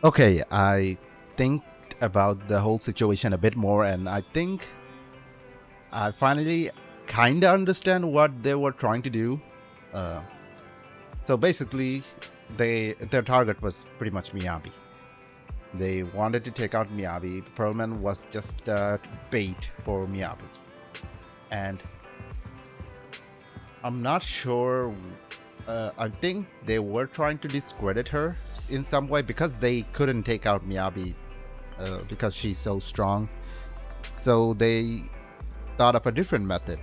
Okay, I think about the whole situation a bit more, and I think I finally kind of understand what they were trying to do. Uh, so basically, their target was pretty much Miyabi. They wanted to take out Miyabi. Perlman was just bait for Miyabi, and I'm not sure. I think they were trying to discredit her in some way because they couldn't take out Miyabi because she's so strong. So they thought of a different method,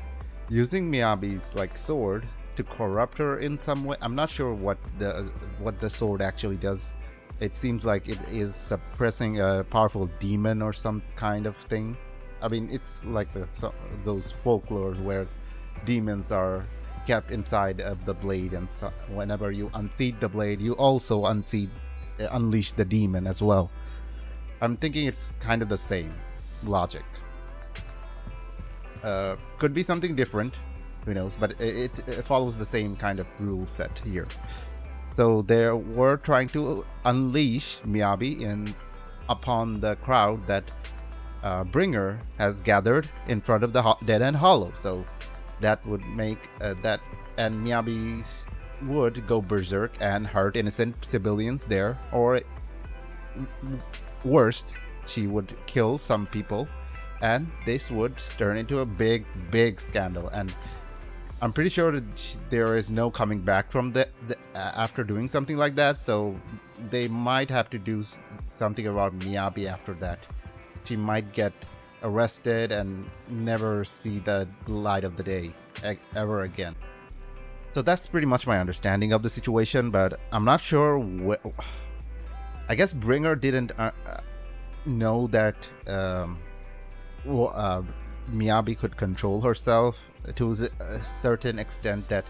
using Miyabi's like sword to corrupt her in some way. I'm not sure what the sword actually does. It seems like it is suppressing a powerful demon or some kind of thing. I mean, it's like those folklores where demons are kept inside of the blade, and so whenever you unseat the blade, you also unleash the demon as well. I'm thinking it's kind of the same logic. Could be something different, who knows? But it follows the same kind of rule set here. So they were trying to unleash Miyabi in upon the crowd that Bringer has gathered in front of the Dead End Hollow. So that would make that, and Miyabi would go berserk and hurt innocent civilians there, or worst, she would kill some people, and this would turn into a big scandal. And I'm pretty sure that there is no coming back from after doing something like that. So they might have to do something about Miyabi after that. She might get arrested and never see the light of the day ever again. So that's pretty much my understanding of the situation, but I'm not sure. I guess Bringer didn't know that Miyabi could control herself to a certain extent that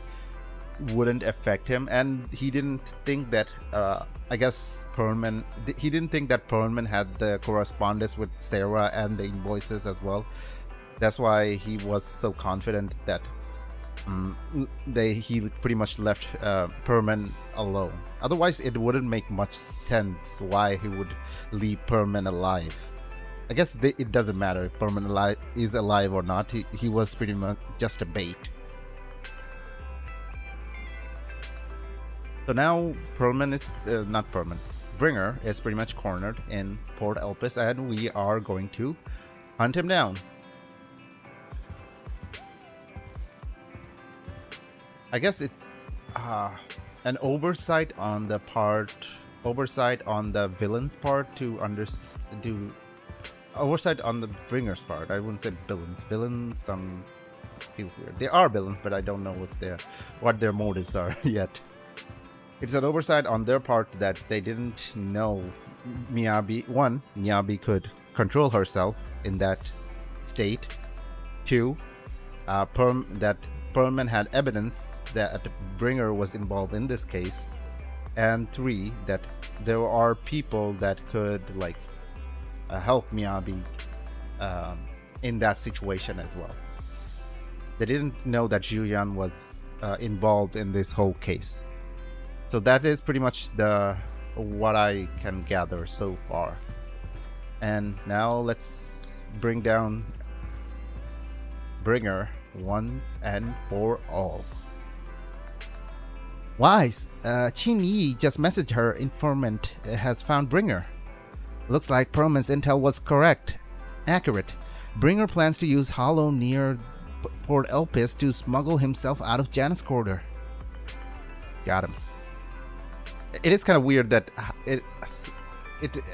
wouldn't affect him, and he didn't think that I guess Perlman he didn't think that Perlman had the correspondence with Sarah and the invoices as well. That's why he was so confident that he pretty much left Perlman alone. Otherwise, it wouldn't make much sense why he would leave Perlman alive. I guess it doesn't matter if Perlman is alive or not. He was pretty much just a bait. So now Perlman is not Perlman. Bringer is pretty much cornered in Port Elpis, and we are going to hunt him down. I guess it's an oversight on the villain's part to oversight on the Bringer's part. I wouldn't say villains. Villains, feels weird. They are villains, but I don't know what their motives are yet. It's an oversight on their part that they didn't know Miyabi could control herself in that state. Two, that Perlman had evidence that Bringer was involved in this case. And three, that there are people that could help Miyabi in that situation as well. They didn't know that Julian was involved in this whole case. So that is pretty much what I can gather so far. And now let's bring down Bringer once and for all. Wise, Qin Yi just messaged her informant has found Bringer. Looks like Perlman's intel was accurate. Bringer plans to use Hollow near Port Elpis to smuggle himself out of Janus Quarter. Got him. It is kind of weird that it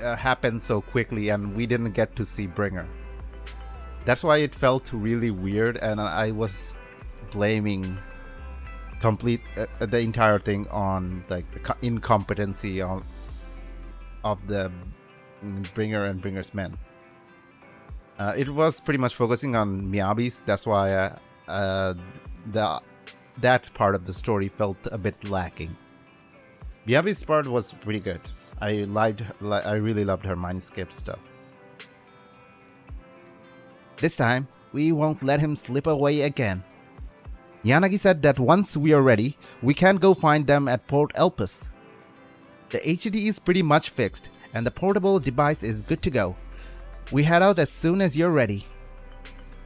happened so quickly and we didn't get to see Bringer. That's why it felt really weird, and I was blaming the entire thing on the incompetency of the Bringer and Bringer's men. It was pretty much focusing on Miyabi's. That's why that part of the story felt a bit lacking. Miyabi's part was pretty good. I really loved her mindscape stuff. This time, we won't let him slip away again. Yanagi said that once we are ready, we can go find them at Port Elpis. The HED is pretty much fixed, and the portable device is good to go. We head out as soon as you're ready.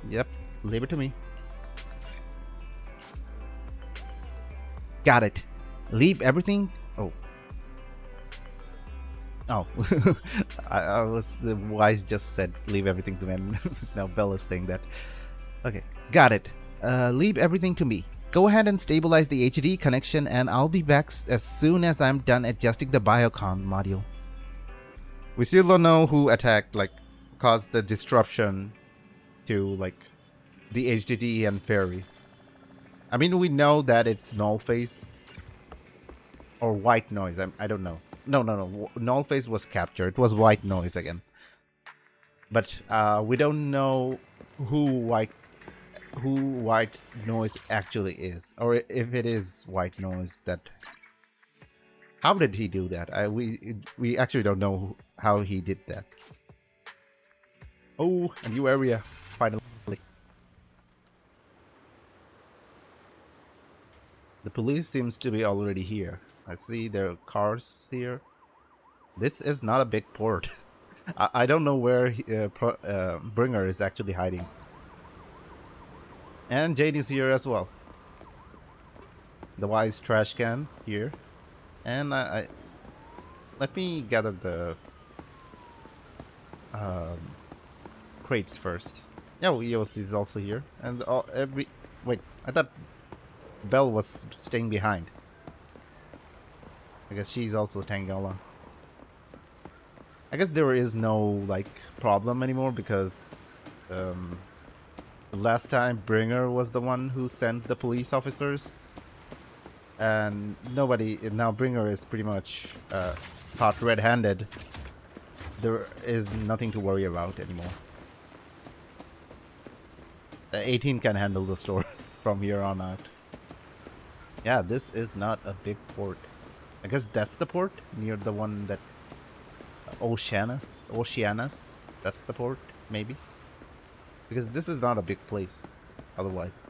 Yep, leave it to me. Got it. Leave everything. Oh, I was the wise just said leave everything to me. And now Bella's saying that. Okay, got it. Leave everything to me. Go ahead and stabilize the HD connection, and I'll be back as soon as I'm done adjusting the biocon module. We still don't know who attacked, like, caused the disruption to, like, the HDD and Fairy. I mean, we know that it's Nullface or White Noise. I don't know. No. Nullface was captured. It was White Noise again. But we don't know who White Noise actually is, or if it is White Noise. That how did he do that? We actually don't know how he did that. Oh, a new area finally. The police seems to be already here. I see there are cars here. This is not a big port. I don't know where Bringer is actually hiding. And Jane is here as well. The wise trash can here. And let me gather the crates first. Yeah, Eos is also here. And wait, I thought Belle was staying behind. I guess she's also tagging along. I guess there is no, like, problem anymore because last time Bringer was the one who sent the police officers, and now Bringer is pretty much caught red-handed. There is nothing to worry about anymore. 18 can handle the store from here on out. Yeah, this is not a big port. I guess that's the port near the one that Oceanus, that's the port, maybe? Because this is not a big place, otherwise.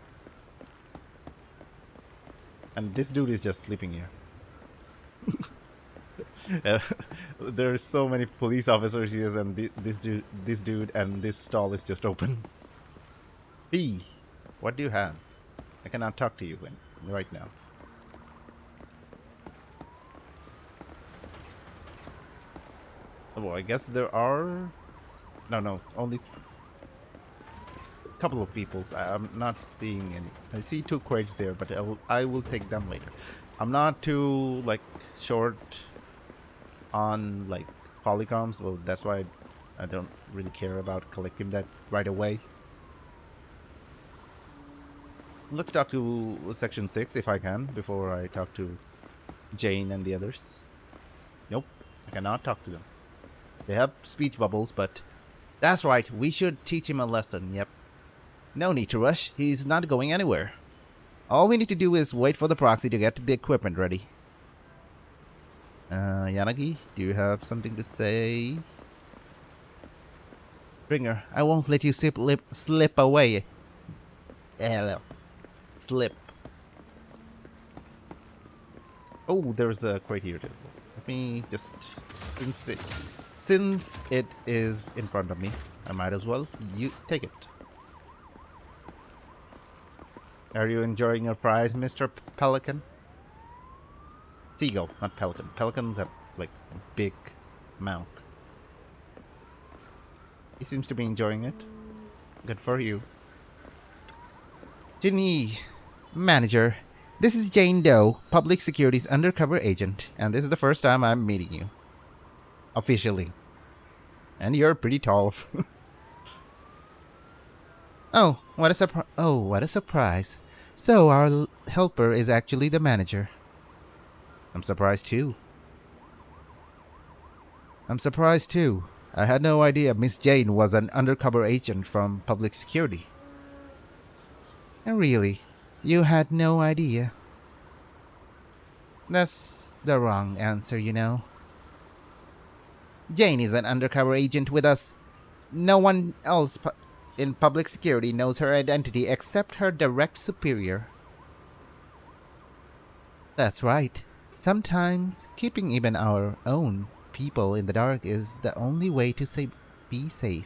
And this dude is just sleeping here. There's so many police officers here, and this dude and this stall is just open. B, what do you have? I cannot talk to you right now. Oh, I guess there are... No, only a couple of peoples. I'm not seeing any. I see 2 crates there, but I will take them later. I'm not too, like, short on, like, polycoms, well, that's why I don't really care about collecting that right away. Let's talk to Section 6 if I can, before I talk to Jane and the others. Nope, I cannot talk to them. They have speech bubbles, but that's right, we should teach him a lesson, yep. No need to rush, he's not going anywhere. All we need to do is wait for the proxy to get the equipment ready. Yanagi, do you have something to say? Bringer, I won't let you slip away. Slip. Oh, there's a crate here too. Let me just... Since it is in front of me, I might as well take it. Are you enjoying your prize, Mr. Pelican? Seagull, not pelican. Pelicans have, like, a big mouth. He seems to be enjoying it. Good for you. Ginny, manager, this is Jane Doe, Public Security's undercover agent, and this is the first time I'm meeting you. Officially. And you're pretty tall. Oh, what a surprise. So our helper is actually the manager. I'm surprised too. I had no idea Miss Jane was an undercover agent from Public Security. Really? You had no idea? That's the wrong answer, you know. Jane is an undercover agent with us. No one else in Public Security knows her identity except her direct superior. That's right. Sometimes keeping even our own people in the dark is the only way to be safe.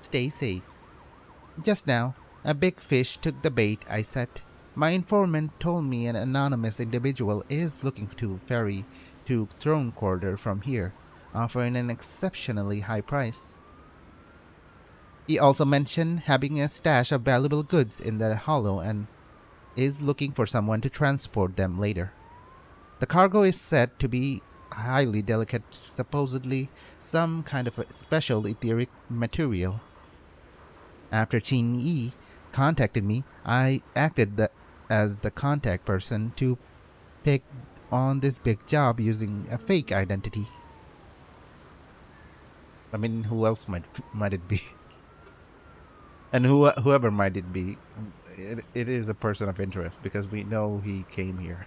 Stay safe. Just now, a big fish took the bait I set. My informant told me an anonymous individual is looking to ferry to Throne Quarter from here, offering an exceptionally high price. He also mentioned having a stash of valuable goods in the hollow and is looking for someone to transport them later. The cargo is said to be highly delicate, supposedly some kind of a special etheric material. After Qin Yi contacted me, I acted as the contact person to take on this big job using a fake identity. I mean, who else might it be? And whoever might it be, it is a person of interest because we know he came here.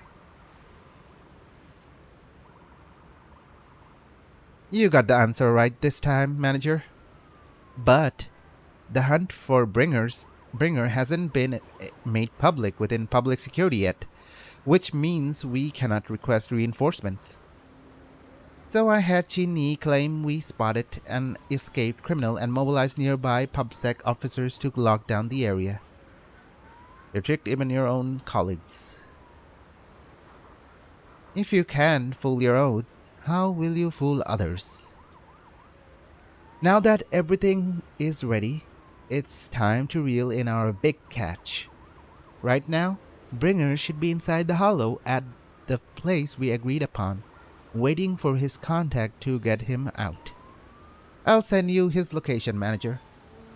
You got the answer right this time, manager. But the hunt for Bringer hasn't been made public within public security yet, which means we cannot request reinforcements. So I had Chin-Yi claim we spotted an escaped criminal and mobilized nearby PubSec officers to lock down the area. You tricked even your own colleagues. If you can fool your own, how will you fool others? Now that everything is ready, it's time to reel in our big catch. Right now, Bringer should be inside the hollow at the place we agreed upon, waiting for his contact to get him out. I'll send you his location, manager.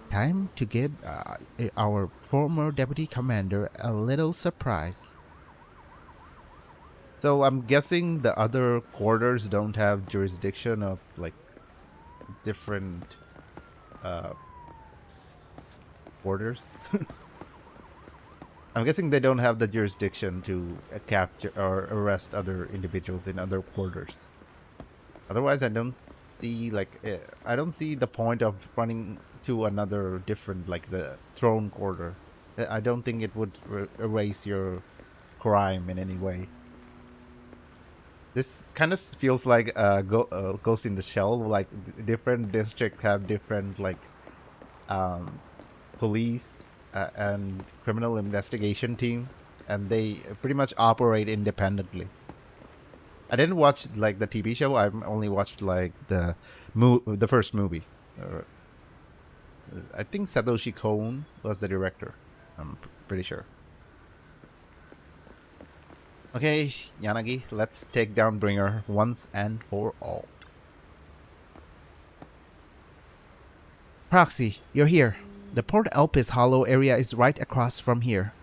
Time to give our former deputy commander a little surprise. So I'm guessing the other quarters don't have jurisdiction of like different quarters. I'm guessing they don't have the jurisdiction to capture or arrest other individuals in other quarters. Otherwise, I don't see I don't see the point of running to another different like the throne quarter. I don't think it would erase your crime in any way. This kind of feels like Ghost in the Shell. Like different districts have different like police and criminal investigation team, and they pretty much operate independently. I didn't watch like the TV show. I've only watched like the first movie. I think Satoshi Kon was the director. I'm pretty sure. Okay, Yanagi, let's take down Bringer once and for all. Proxy, you're here. The Port Elpis Hollow area is right across from here.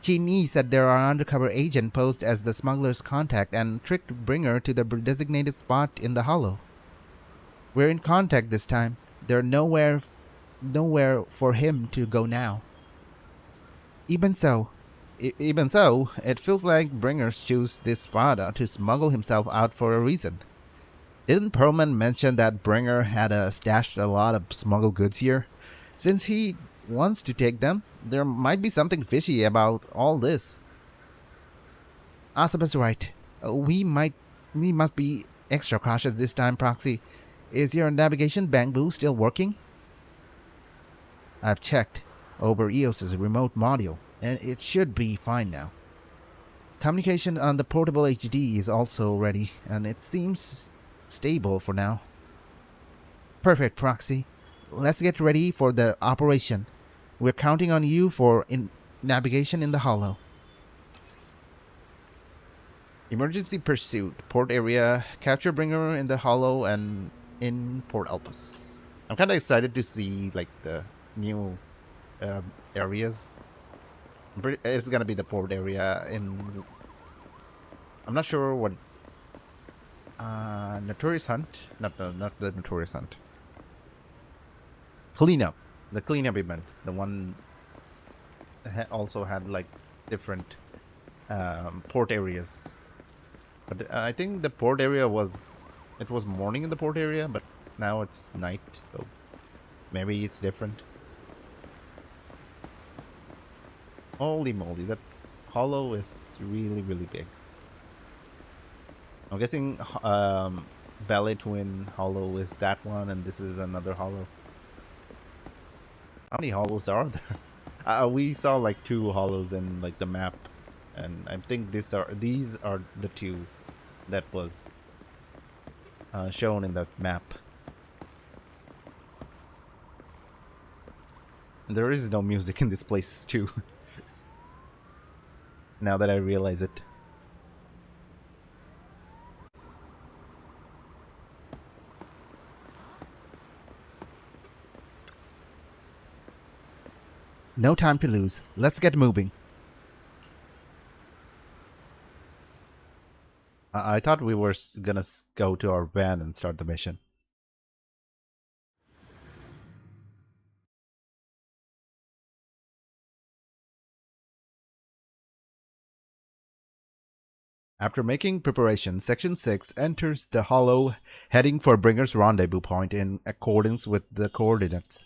Chin-Yi said there are undercover agents posed as the smuggler's contact and tricked Bringer to the designated spot in the hollow. We're in contact this time. There's nowhere for him to go now. Even so, it feels like Bringers chose this spot to smuggle himself out for a reason. Didn't Perlman mention that Bringer had stashed a lot of smuggled goods here? Since he wants to take them, there might be something fishy about all this. Asaba's right. We must be extra cautious this time, Proxy. Is your navigation bamboo still working? I've checked over EOS's remote module, and it should be fine now. Communication on the portable HD is also ready, and it seems stable for now. Perfect, Proxy. Let's get ready for the operation. We're counting on you for navigation in the hollow. Emergency pursuit. Port area. Capture Bringer in the hollow and in Port Elpis. I'm kind of excited to see like the new areas. It's gonna be the port area in. I'm not sure what. Notorious Hunt. Not the Notorious Hunt. Cleanup. The cleanup event. The one also had like different port areas. But I think the port area was. It was morning in the port area, but now it's night. So maybe it's different. Holy moly, that hollow is really, really big. I'm guessing Ballet Twin Hollow is that one, and this is another hollow. How many hollows are there? We saw like 2 hollows in like the map, and I think these are the 2 that was shown in that map. And there is no music in this place too. Now that I realize it. No time to lose. Let's get moving. I thought we were gonna go to our van and start the mission. After making preparations, Section 6 enters the hollow, heading for Bringer's rendezvous point in accordance with the coordinates.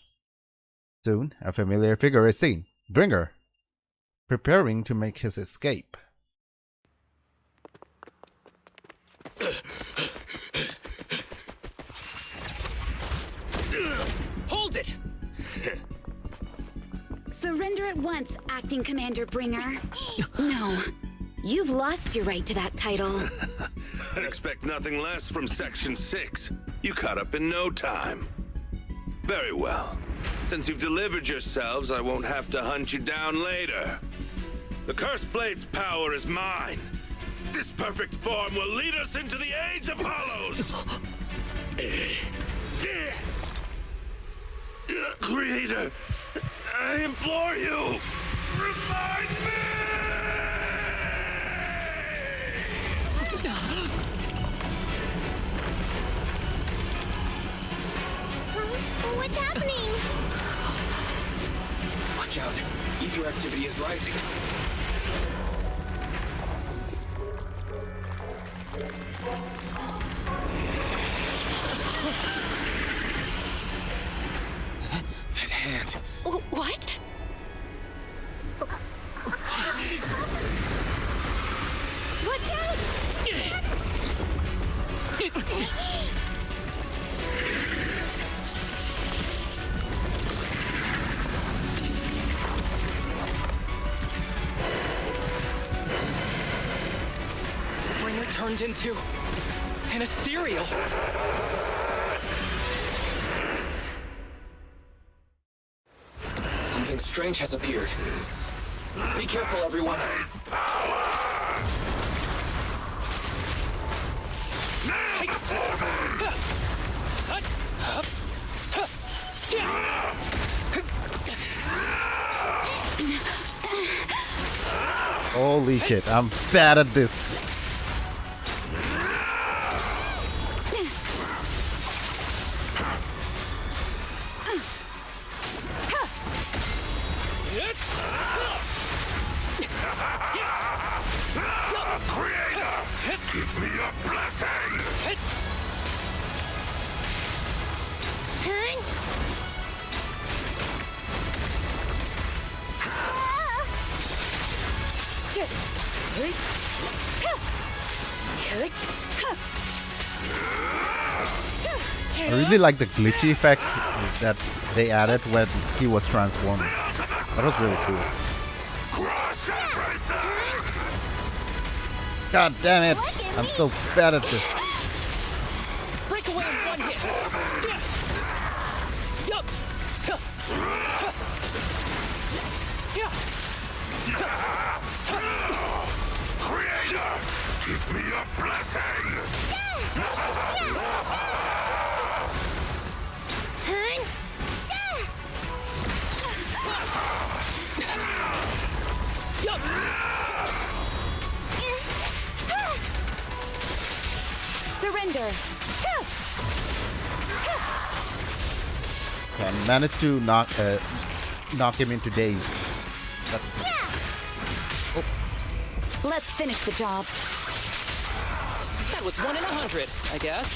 Soon, a familiar figure is seen. Bringer, preparing to make his escape. Hold it! Surrender at once, Acting Commander Bringer. No, you've lost your right to that title. I'd expect nothing less from Section 6. You caught up in no time. Very well. Since you've delivered yourselves, I won't have to hunt you down later. The Cursed Blade's power is mine. This perfect form will lead us into the Age of Hollows! Creator, I implore you, remind me! What's happening? Watch out. Ether activity is rising. That hand. What? Watch out! Bringer turned into an ethereal. Something strange has appeared. Be careful, everyone. Holy shit, I'm bad at this. Give me a blessing! I really like the glitchy effect that they added when he was transforming. That was really cool. Crush everything! God damn it! I'm so bad at this. Break away in one hit. Yup. Creator, give me a blessing! Surrender. And managed to knock him into daze. Let's finish the job. That was 1 in 100, I guess.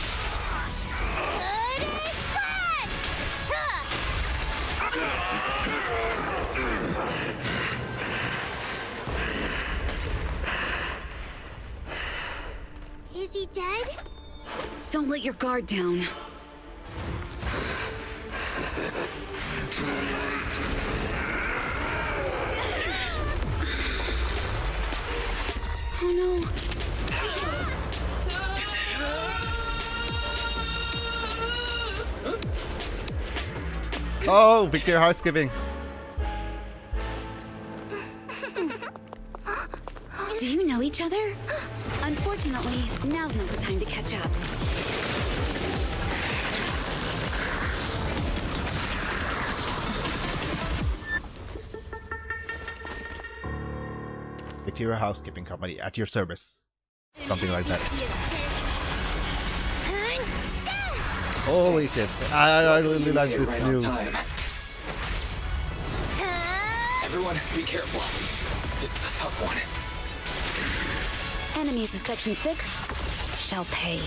Is he dead? Don't let your guard down. Oh no. Oh, Victor housekeeping. Do you know each other? Unfortunately, now's not the time to catch up. Victoria Housekeeping Company at your service. Something like that. Holy shit. I really like this right new. on time. Everyone, be careful. This is a tough one. Enemies of Section 6 shall pay.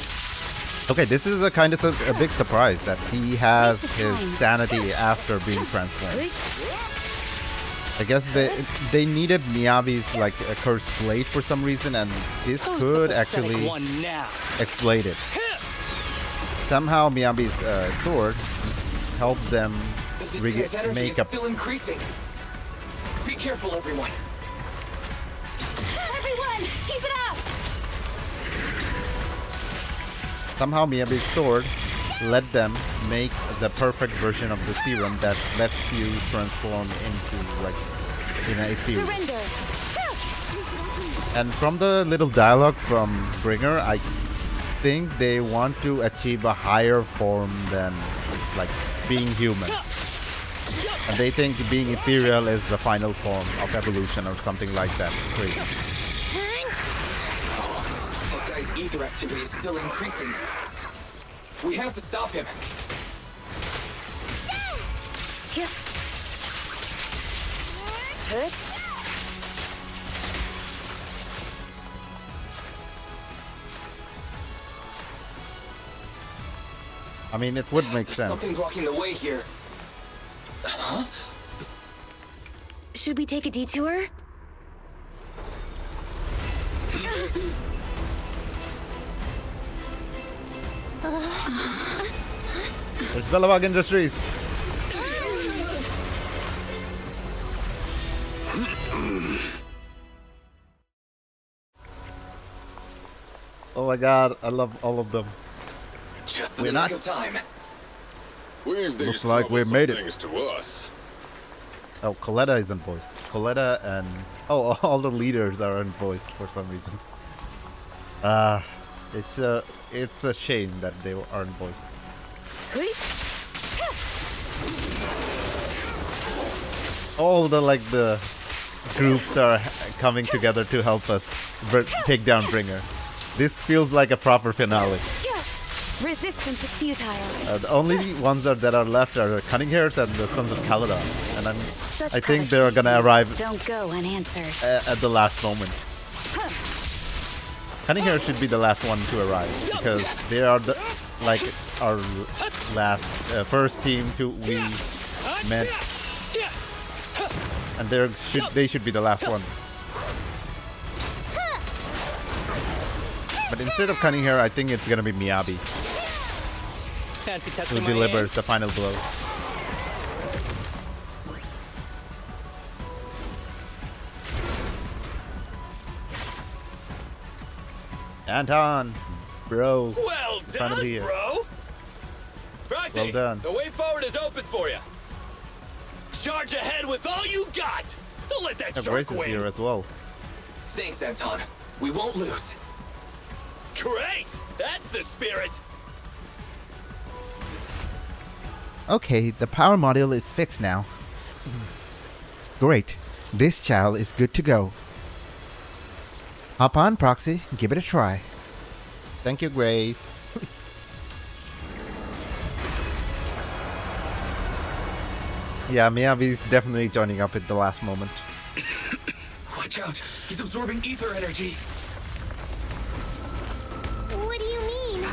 Okay, this is a kind of a big surprise that he has his sanity after being transformed. I guess they needed Miyabi's like a cursed blade for some reason, and this could actually exploit it. Somehow Miyabi's sword helped them This guy's energy make is up. still increasing. Be careful, everyone. Everyone, keep it up! Somehow Miyabi's sword let them make the perfect version of the serum that lets you transform into like in a ethereal. Surrender! And from the little dialogue from Bringer, I think they want to achieve a higher form than like being human. And they think being ethereal is the final form of evolution or something like that. Crazy. That guy's ether activity is still increasing. We have to stop him. Good. I mean, it would make sense. Something blocking the way here. Should we take a detour? There's Bellabog Industries. Oh my god, I love all of them. Just in We're the not- nick of time. Looks like we made it. Things to us. Oh, Coletta isn't voiced. Coletta and all the leaders are unvoiced for some reason. It's a shame that they aren't voiced. All the groups are coming together to help us take down Bringer. This feels like a proper finale. Resistance is futile. The only ones that are left are the Cunning Hairs and the Sons of Caledon, and I think they're gonna arrive Don't go unanswered. at the last moment. Cunning Hairs should be the last one to arrive because they are our last first team we met, and they should be the last one. But instead of Cunning Hair, I think it's gonna be Miyabi Fancy who testing my delivers the final blow. Anton, bro. Well Front of done, the year. bro. Roxy, Well done. the way forward is open for you. Charge ahead with all you got. Don't let that Grace shark is win. here as well. Thanks, Anton. We won't lose. Great. That's the spirit. Okay, the power module is fixed now. Great. This child is good to go. Hop on, Proxy. Give it a try. Thank you, Grace. Yeah, Miyabi's definitely joining up at the last moment. Watch out. He's absorbing ether energy. What do you mean?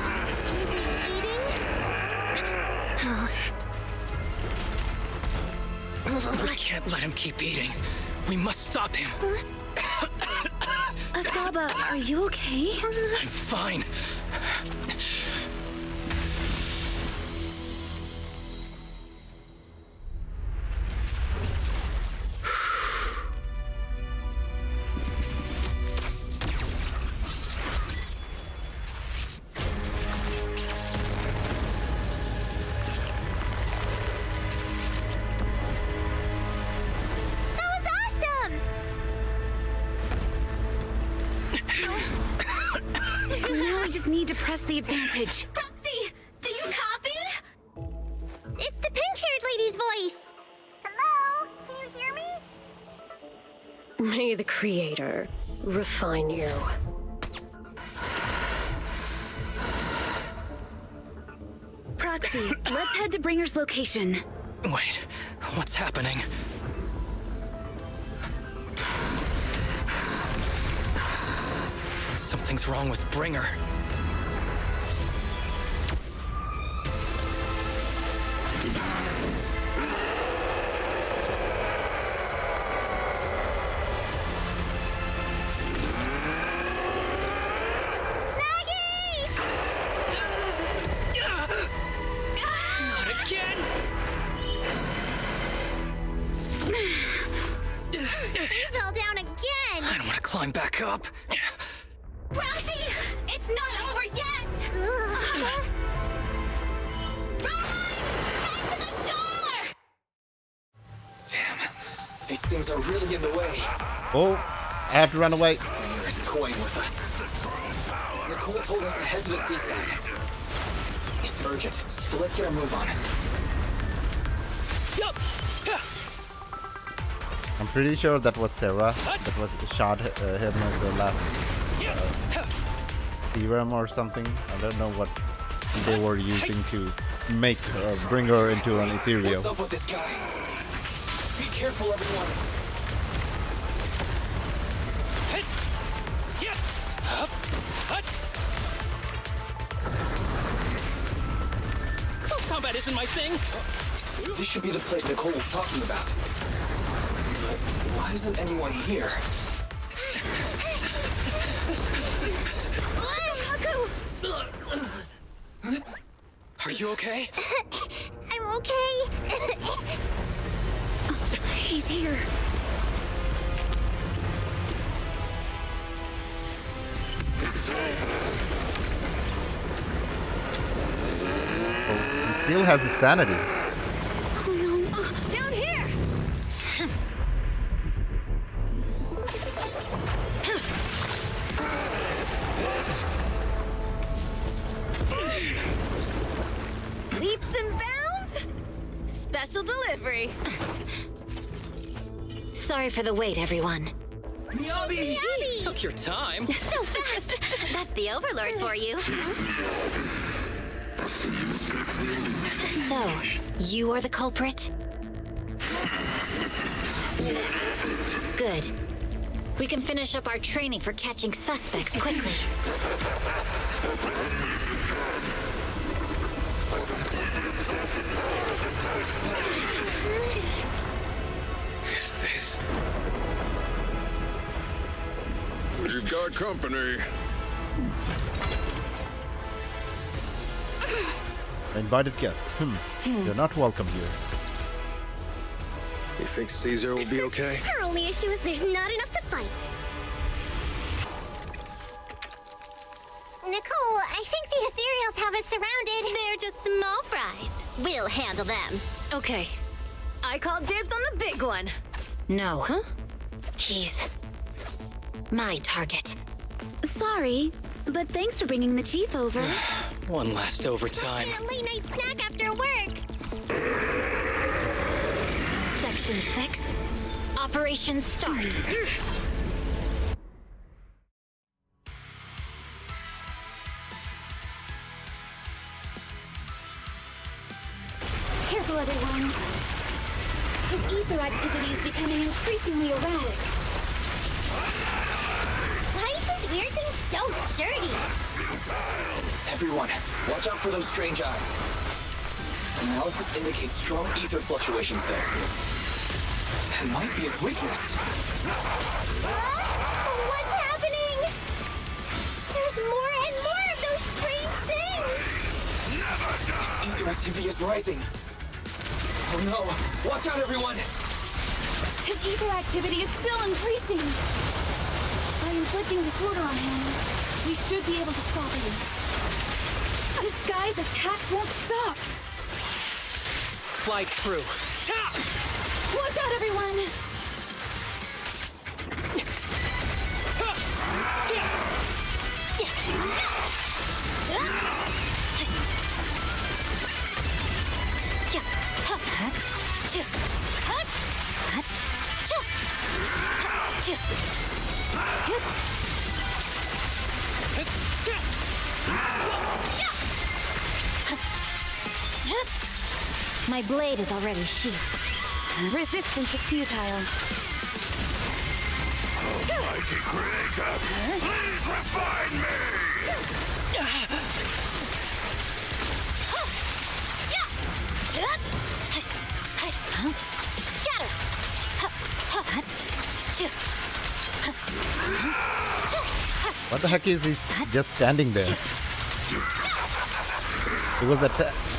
We can't let him keep eating. We must stop him. A Saba, are you okay? I'm fine. Now I just need to press the advantage. Proxy, do you copy? It's the pink-haired lady's voice. Hello, can you hear me? May the Creator refine you. Proxy, let's head to Bringer's location. Wait, what's happening? Something's wrong with Bringer. Not again! You fell down again! I don't want to climb back up. Roxy, it's not over yet! Run! Head to the shore! Damn, these things are really in the way. Oh, I have to run away. Bringer is toying with us. Nicole told us to head to the seaside. It's urgent, so let's get our move on. I'm pretty sure that was Sarah that was shot him as the last serum or something. I don't know what they were using to make Bringer into an ethereal. What's up with this guy? Be careful, everyone. Close combat isn't my thing. This should be the place Nicole was talking about. But why isn't anyone here? Are you okay? I'm okay. He's here. Oh, he still has his sanity. Oh no. Down here! Leaps and bounds? Special delivery. Sorry for the wait, everyone. Miyabi! Took your time. So fast! That's the Overlord for you. So, you are the culprit? Good. We can finish up our training for catching suspects quickly. Is this... You've got company. Invited guest. You're not welcome here. You think Caesar will be okay? Her only issue is there's not enough to fight. Nicole, I think the ethereals have us surrounded. They're just small fries. We'll handle them. Okay. I call dibs on the big one. No. Huh? He's my target. Sorry, but thanks for bringing the chief over. One last overtime. A late night snack after work. Section 6. Operation start. Careful, everyone. His ether activity is becoming increasingly erratic. Why is this weird thing so sturdy? Everyone, watch out for those strange eyes. Analysis indicates strong ether fluctuations there. That might be its weakness. What's happening? Ether activity is rising. Oh no! Watch out, everyone! His ether activity is still increasing. By inflicting disorder on him, we should be able to stop him. This guy's attacks won't stop. Flight through. Watch out, everyone! My blade is already sheathed. Resistance is futile. Almighty Creator, please refine me! Scatter! What the heck is he just standing there? He was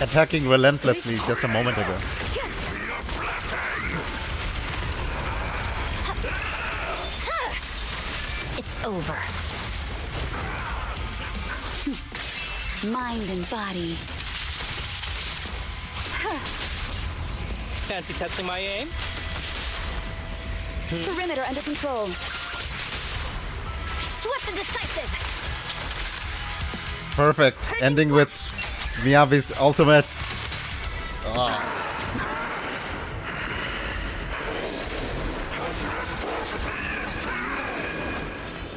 attacking relentlessly just a moment ago. It's over. Mind and body. Fancy testing my aim? Perimeter under control. Swift and decisive. Perfect. Ending with Miyabi's ultimate.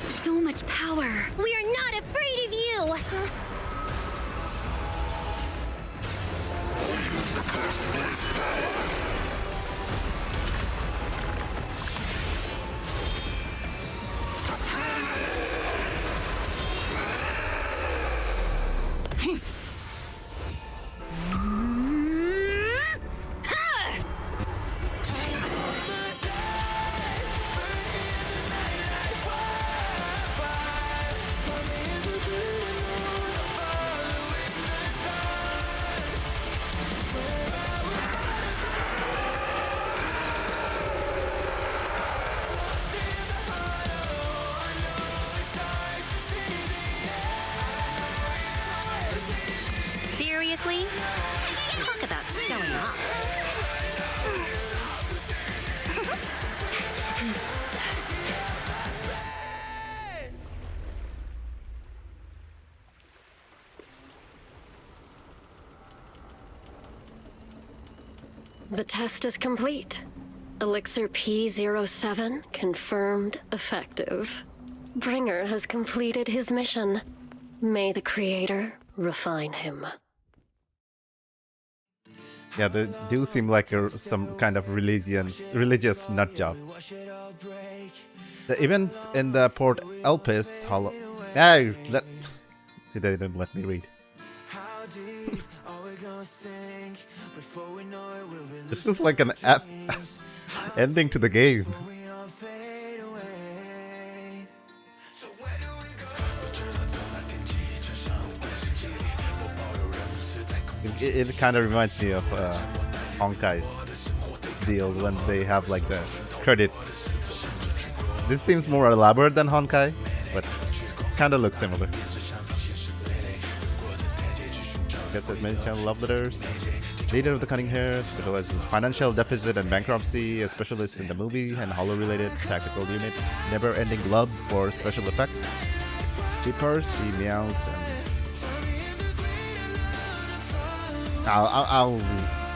So much power. We are not afraid of you! Seriously? Talk about showing off. The test is complete. Elixir P07 confirmed effective. Bringer has completed his mission. May the Creator refine him. Yeah, they do seem like some kind of religious nut job. The events in the Port Elpis Hollow. Hey, they didn't let me read. This was like an ending to the game. It kind of reminds me of Honkai's deal when they have like the credits. This seems more elaborate than Honkai, but kind of looks similar. Gets as many channel love letters. Leader of the Cunning Hair, stabilizes financial deficit and bankruptcy, a specialist in the movie and Hollow-related tactical unit. Never-ending love for special effects. She purrs, she meows, and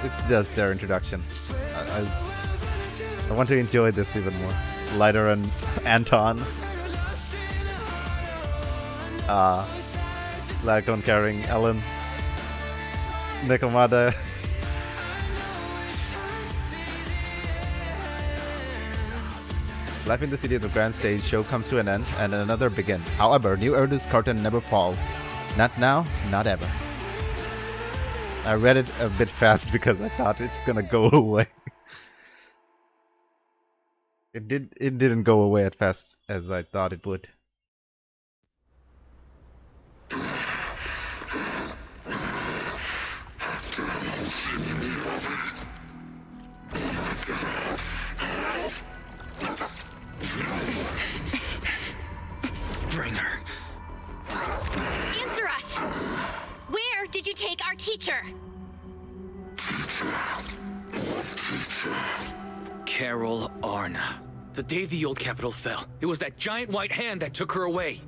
it's just their introduction. I want to enjoy this even more. Lighter and Anton. Lacon carrying Ellen. Nekomada. Life in the City of the Grand Stage show comes to an end and another begins. However, New Erdő's curtain never falls. Not now, not ever. I read it a bit fast because I thought it's gonna go away. It didn't go away as fast as I thought it would. teacher. Carol Arna. The day the old capital fell, it was that giant white hand that took her away.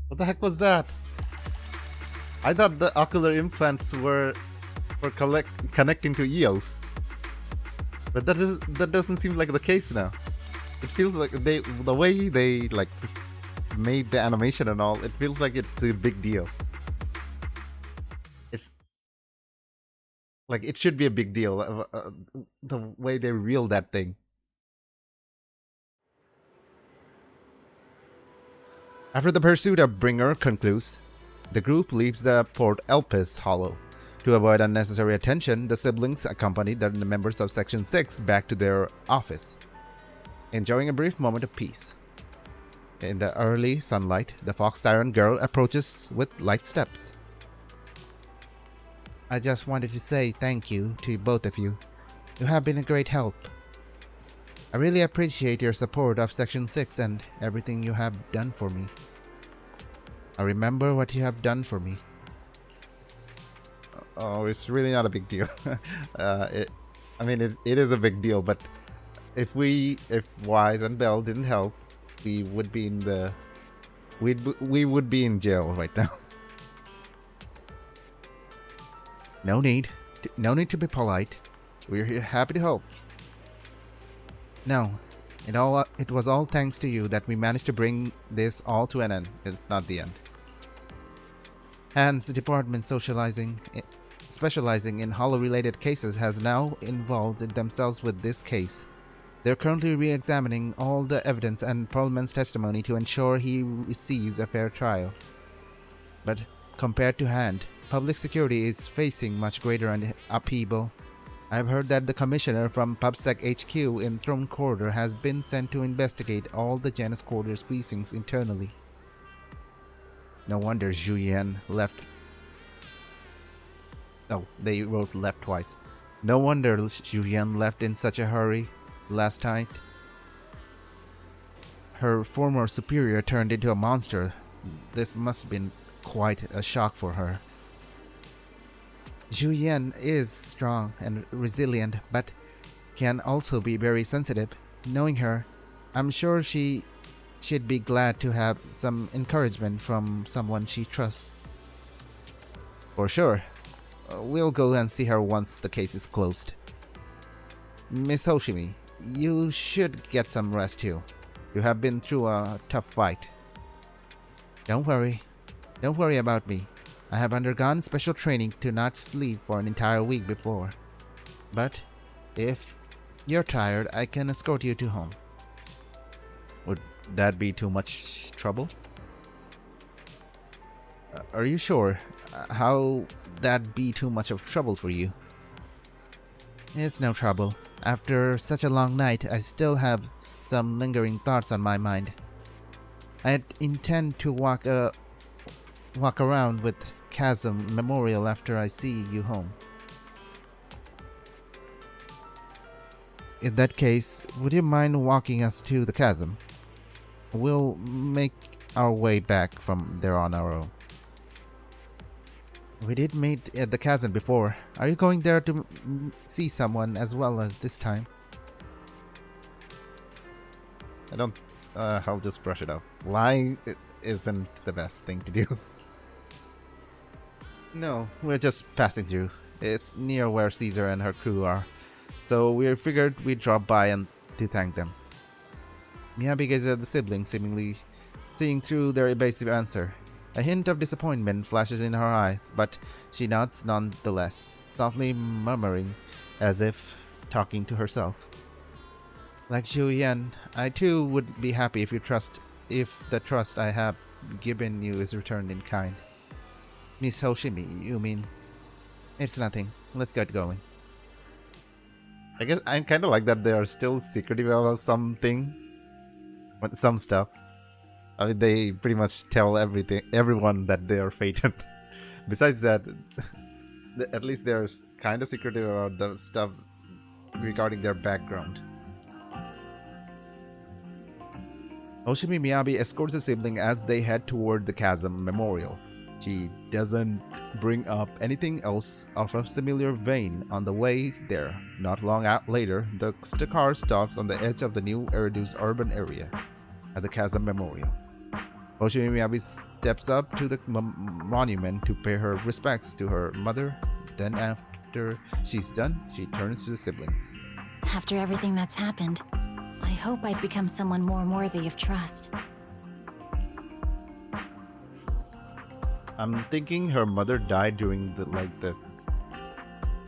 What the heck was that? I thought the ocular implants were connecting to EOS, but that doesn't seem like the case now. It feels like the way they like made the animation and all. It feels like it's a big deal. It's like it should be a big deal. The way they reveal that thing. After the pursuit of Bringer concludes, the group leaves the Port Elpis Hollow. To avoid unnecessary attention, the siblings accompany the members of Section 6 back to their office, enjoying a brief moment of peace. In the early sunlight, the Fox Siren girl approaches with light steps. I just wanted to say thank you to both of you. You have been a great help. I really appreciate your support of Section 6 and everything you have done for me. I remember what you have done for me. Oh, it's really not a big deal. It is a big deal, but if Wise and Bell didn't help, we would be in jail right now. No need to be polite. We're here happy to help. No, it was all thanks to you that we managed to bring this all to an end. It's not the end. Hans, the department specializing in Hollow-related cases, has now involved themselves with this case. They're currently re-examining all the evidence and Perlman's testimony to ensure he receives a fair trial. But compared to Hand, public security is facing much greater upheaval. I've heard that the commissioner from PubSec HQ in Throne Quarter has been sent to investigate all the Janus Quarters precincts internally. No wonder Zhu Yan left. Oh, they wrote left twice. No wonder Zhu Yan left in such a hurry last night. Her former superior turned into a monster. This must have been quite a shock for her. Zhu Yan is strong and resilient, but can also be very sensitive. Knowing her, I'm sure she'd be glad to have some encouragement from someone she trusts. For sure. We'll go and see her once the case is closed. Miss Hoshimi, you should get some rest too. You have been through a tough fight. Don't worry about me. I have undergone special training to not sleep for an entire week before. But if you're tired, I can escort you to home. Would that be too much trouble? Are you sure? How that be too much of trouble for you? It's no trouble. After such a long night, I still have some lingering thoughts on my mind. I intend to walk around with Chasm Memorial after I see you home. In that case, would you mind walking us to the chasm? We'll make our way back from there on our own. We did meet at the chasm before. Are you going there to see someone as well as this time? I'll just brush it off. Lying isn't the best thing to do. No, we're just passing through. It's near where Caesar and her crew are. So we figured we'd drop by and to thank them. Miyabi gazes at the siblings, seemingly seeing through their evasive answer. A hint of disappointment flashes in her eyes, but she nods nonetheless, softly murmuring as if talking to herself. Like Xu Yan, I too would be happy if the trust I have given you is returned in kind. Miss Hoshimi, you mean? It's nothing. Let's get going. I guess I kind of like that they are still secretive about some stuff. I mean, they pretty much tell everyone that they are Phaethon. Besides that, at least they're kind of secretive about the stuff regarding their background. Hoshimi Miyabi escorts the sibling as they head toward the Chasm Memorial. She doesn't bring up anything else of a similar vein on the way there. Not long later, the car stops on the edge of the new Eridu's urban area at the Chasm Memorial. Hoshimi Miyabi steps up to the monument to pay her respects to her mother. Then after she's done, she turns to the siblings. After everything that's happened, I hope I've become someone more worthy of trust. I'm thinking her mother died during the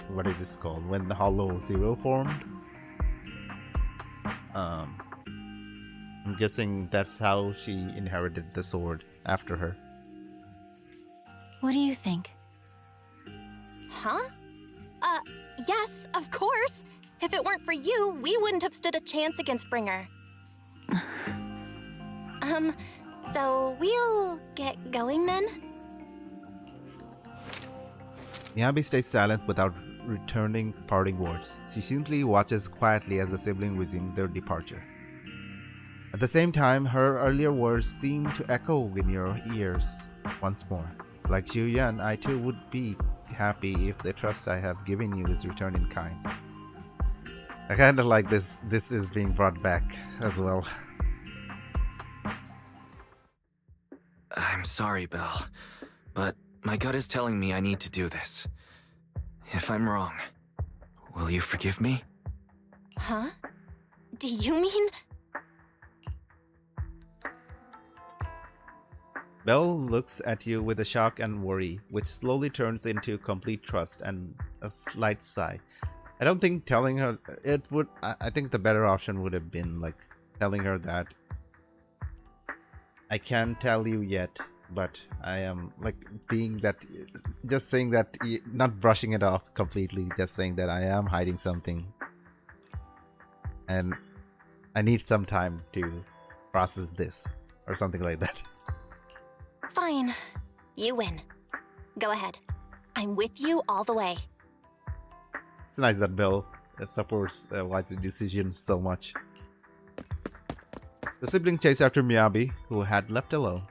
what is this called? When the Hollow Zero formed. I'm guessing that's how she inherited the sword after her. What do you think? Huh? Yes, of course. If it weren't for you, we wouldn't have stood a chance against Bringer. So we'll get going then? Miyabi stays silent without returning parting words. She simply watches quietly as the siblings resume their departure. At the same time, her earlier words seem to echo in your ears once more. Like Xu Yan, I too would be happy if the trust I have given you is returned in kind. I kind of like this is being brought back as well. I'm sorry, Belle, but my gut is telling me I need to do this. If I'm wrong, will you forgive me? Huh? Do you mean... Belle looks at you with a shock and worry, which slowly turns into complete trust and a slight sigh. I don't think telling her it would. I think the better option would have been like telling her that I can't tell you yet, but I am like being that, just saying that, not brushing it off completely, just saying that I am hiding something and I need some time to process this or something like that. Fine. You win. Go ahead. I'm with you all the way. It's nice that Belle supports White's decision so much. The siblings chase after Miyabi, who had left alone.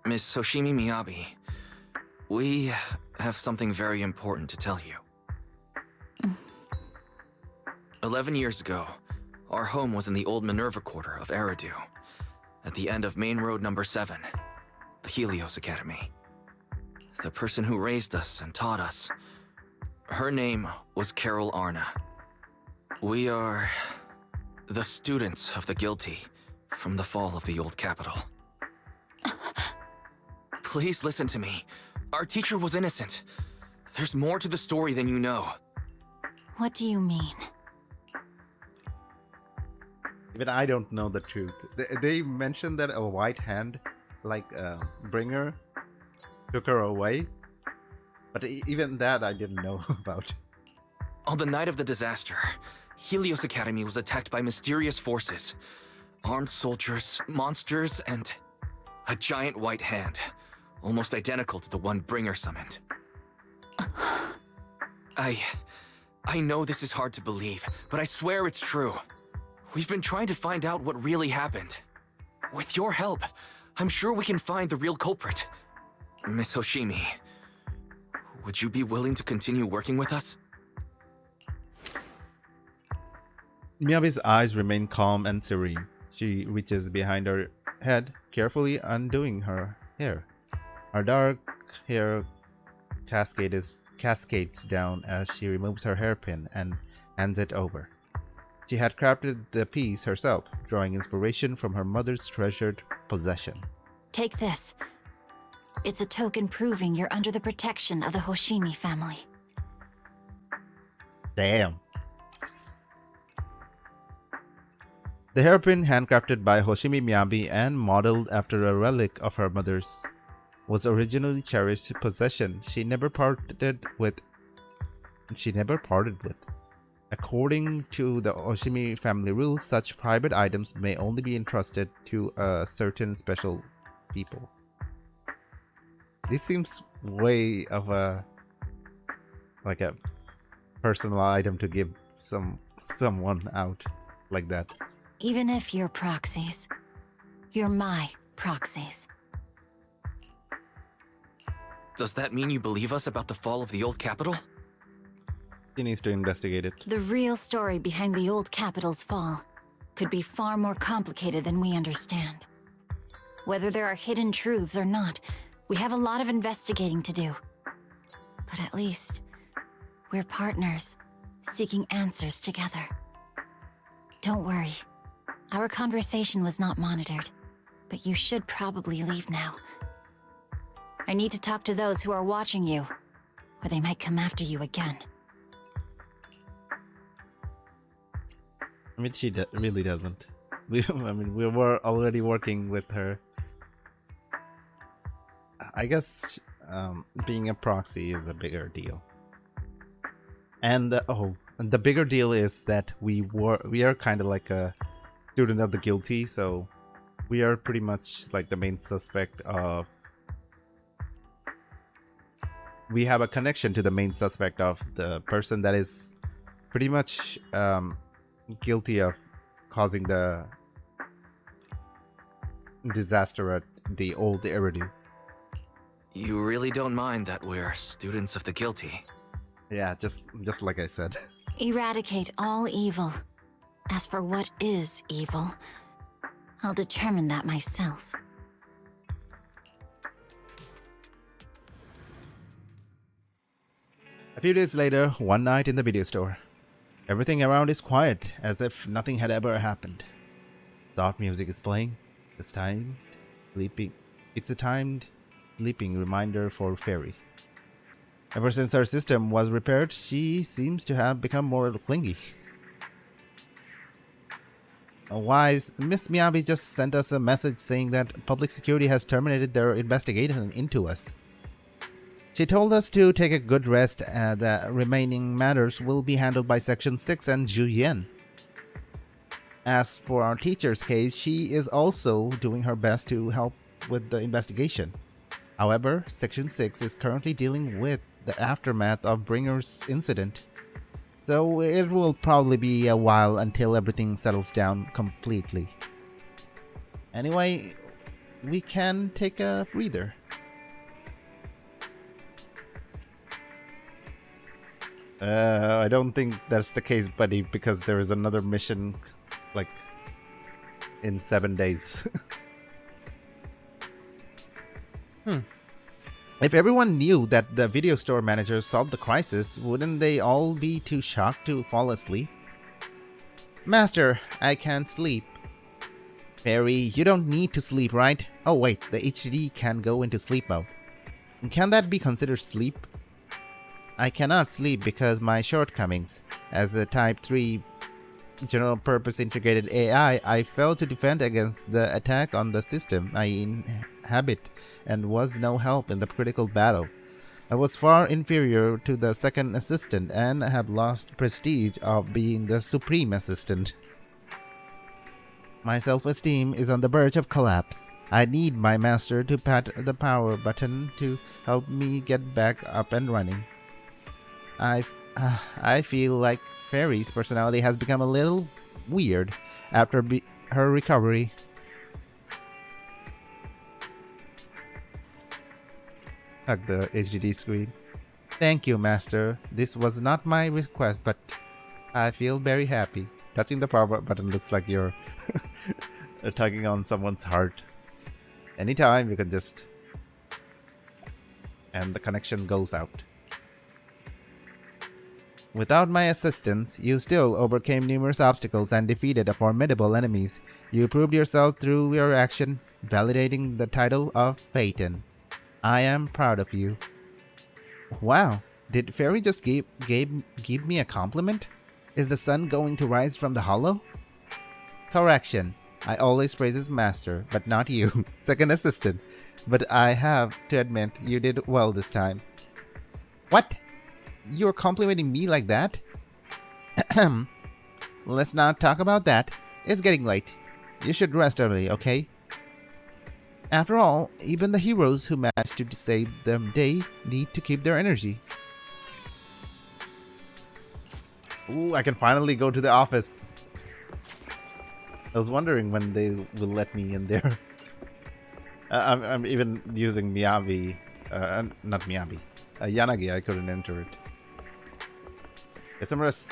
Miss Hoshimi Miyabi, we have something very important to tell you. 11 years ago, our home was in the old Minerva Quarter of Eridu, at the end of Main Road number 7, the Helios Academy. The person who raised us and taught us, her name was Carol Arna. We are the students of the guilty from the fall of the old capital. Please listen to me. Our teacher was innocent. There's more to the story than you know. What do you mean? Even I don't know the truth. They mentioned that a white hand, like Bringer, took her away. But even that I didn't know about. On the night of the disaster, Helios Academy was attacked by mysterious forces. Armed soldiers, monsters, and a giant white hand, almost identical to the one Bringer summoned. I know this is hard to believe, but I swear it's true. We've been trying to find out what really happened. With your help, I'm sure we can find the real culprit. Miss Hoshimi, would you be willing to continue working with us? Miyabi's eyes remain calm and serene. She reaches behind her head, carefully undoing her hair. Her dark hair cascades down as she removes her hairpin and hands it over. She had crafted the piece herself, drawing inspiration from her mother's treasured possession. Take this. It's a token proving you're under the protection of the Hoshimi family. Damn. The hairpin, handcrafted by Hoshimi Miyabi and modeled after a relic of her mother's, was originally cherished possession she never parted with. According to the Hoshimi family rules, such private items may only be entrusted to certain special people. This seems way of a personal item to give someone out like that. Even if you're proxies, you're my proxies. Does that mean you believe us about the fall of the old capital? She needs to investigate it. The real story behind the old capital's fall could be far more complicated than we understand. Whether there are hidden truths or not, we have a lot of investigating to do. But at least, we're partners, seeking answers together. Don't worry. Our conversation was not monitored, but you should probably leave now. I need to talk to those who are watching you, or they might come after you again. I mean, she really doesn't. We were already working with her. I guess being a proxy is a bigger deal. And the bigger deal is that we are kind of like a student of the guilty, so we are pretty much like the main suspect of. We have a connection to the main suspect of the person that is pretty much guilty of causing the disaster at the old Eridu. You really don't mind that we're students of the guilty? Yeah, just like I said. Eradicate all evil. As for what is evil, I'll determine that myself. A few days later, one night in the video store. Everything around is quiet, as if nothing had ever happened. Soft music is playing. It's timed sleeping. It's a timed sleeping reminder for Fairy. Ever since her system was repaired, she seems to have become more clingy. Wise, Miss Miyabi just sent us a message saying that public security has terminated their investigation into us. She told us to take a good rest and the remaining matters will be handled by Section 6 and Zhu Yan. As for our teacher's case, she is also doing her best to help with the investigation. However, Section 6 is currently dealing with the aftermath of Bringer's incident, so it will probably be a while until everything settles down completely. Anyway, we can take a breather. I don't think that's the case, buddy, because there is another mission, like, in 7 days. If everyone knew that the video store manager solved the crisis, wouldn't they all be too shocked to fall asleep? Master, I can't sleep. Fairy, you don't need to sleep, right? Oh wait, the HDD can go into sleep mode. Can that be considered sleep? I cannot sleep because my shortcomings. As a Type 3 general purpose integrated AI, I failed to defend against the attack on the system I inhabit and was no help in the critical battle. I was far inferior to the second assistant and have lost prestige of being the supreme assistant. My self-esteem is on the verge of collapse. I need my master to pat the power button to help me get back up and running. I feel like Fairy's personality has become a little weird after her recovery. Hug the HDD screen. Thank you, Master. This was not my request, but I feel very happy. Touching the power button looks like you're tugging on someone's heart. Anytime you can just... And the connection goes out. Without my assistance, you still overcame numerous obstacles and defeated a formidable enemies. You proved yourself through your action, validating the title of Phaethon. I am proud of you. Wow, did Fairy just give me a compliment? Is the sun going to rise from the hollow? Correction. I always praise his master, but not you, second assistant. But I have to admit, you did well this time. What? You're complimenting me like that? Let's not talk about that. It's getting late. You should rest early, okay? After all, even the heroes who manage to save the day need to keep their energy. Ooh, I can finally go to the office. I was wondering when they will let me in there. I'm even using Miyabi. Not Miyabi. Yanagi, I couldn't enter it. Get some rest.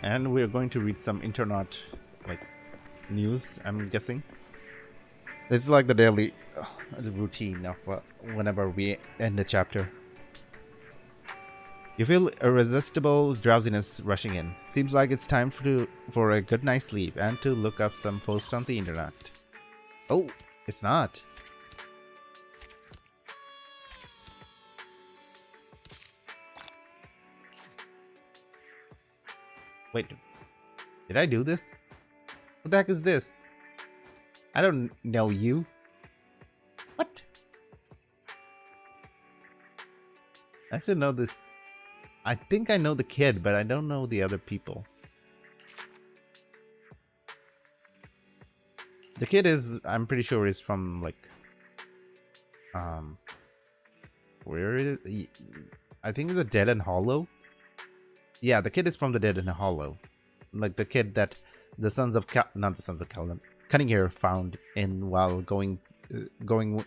And we're going to read some internet news, I'm guessing. This is like the daily routine of whenever we end a chapter. You feel irresistible drowsiness rushing in. Seems like it's time for a good night's sleep and to look up some posts on the internet. Oh, it's not. Wait, did I do this? What the heck is this? I don't know you. What? I should know this. I think I know the kid, but I don't know the other people. The kid is, I'm pretty sure, is from where is it? I think the Dead and Hollow. Yeah, the kid is from the Dead and Hollow. Like the kid that the Sons of not the Sons of Calvin, Cunningham found in while going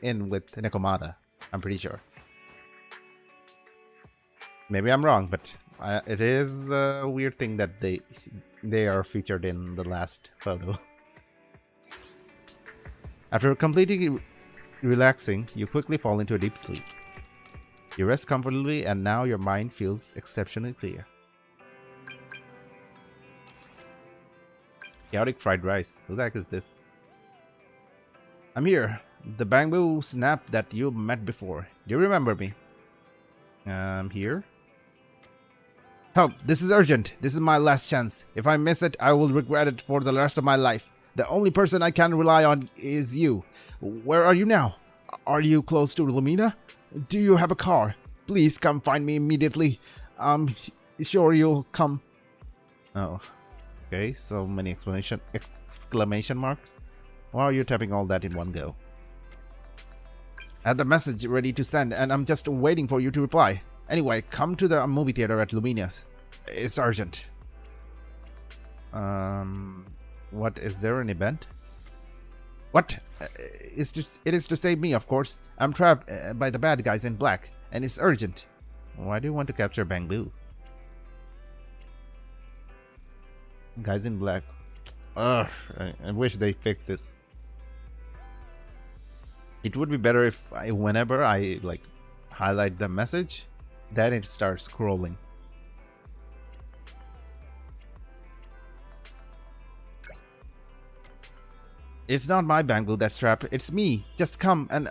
in with Nekomata. I'm pretty sure. Maybe I'm wrong, but it is a weird thing that they are featured in the last photo. After completely relaxing, you quickly fall into a deep sleep. You rest comfortably, and now your mind feels exceptionally clear. Chaotic fried rice. Who the heck is this? I'm here. The bamboo snap that you met before. Do you remember me? I'm here. Help! This is urgent. This is my last chance. If I miss it, I will regret it for the rest of my life. The only person I can rely on is you. Where are you now? Are you close to Lumina? Do you have a car? Please come find me immediately. I'm sure you'll come. Oh. Okay, so many exclamation marks. Why are you typing all that in one go? I had the message ready to send, and I'm just waiting for you to reply. Anyway, come to the movie theater at Lumina's. It's urgent. What, is there an event? What? It is to save me, of course. I'm trapped by the bad guys in black, and it's urgent. Why do you want to capture Bamboo? Guys in black. Ugh, I wish they fixed this. It would be better if whenever I highlight the message, then it starts scrolling. It's not my Bamboo that's trapped. It's me. Just come and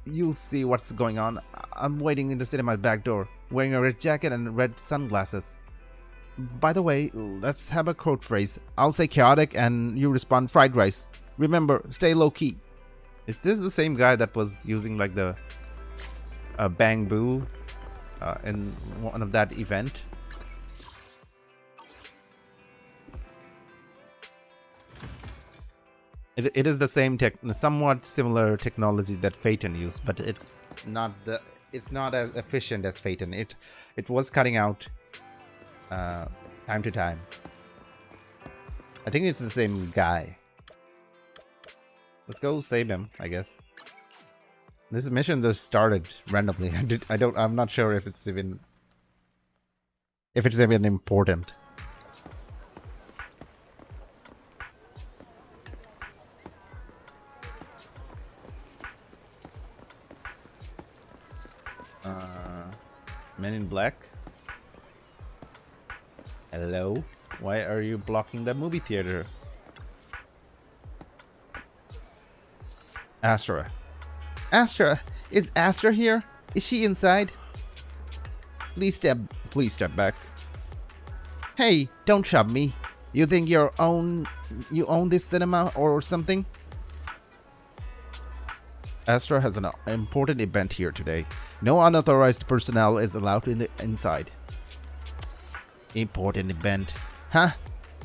you'll see what's going on. I'm waiting in the cinema's back door, wearing a red jacket and red sunglasses. By the way, let's have a quote phrase. I'll say chaotic and you respond fried rice. Remember, stay low key. Is this the same guy that was using the Bamboo in one of that event? It is the same somewhat similar technology that Phaethon used, but it's not as efficient as Phaethon. It was cutting out time to time. I think it's the same guy. Let's go save him, I guess. This mission just started randomly. I'm not sure if it's even important. in black. Hello? Why are you blocking the movie theater? Astra. Astra! Is Astra here? Is she inside? Please step back. Hey, don't shove me. You think you own this cinema or something? Astra has an important event here today. No unauthorized personnel is allowed in the inside. Important event? Huh?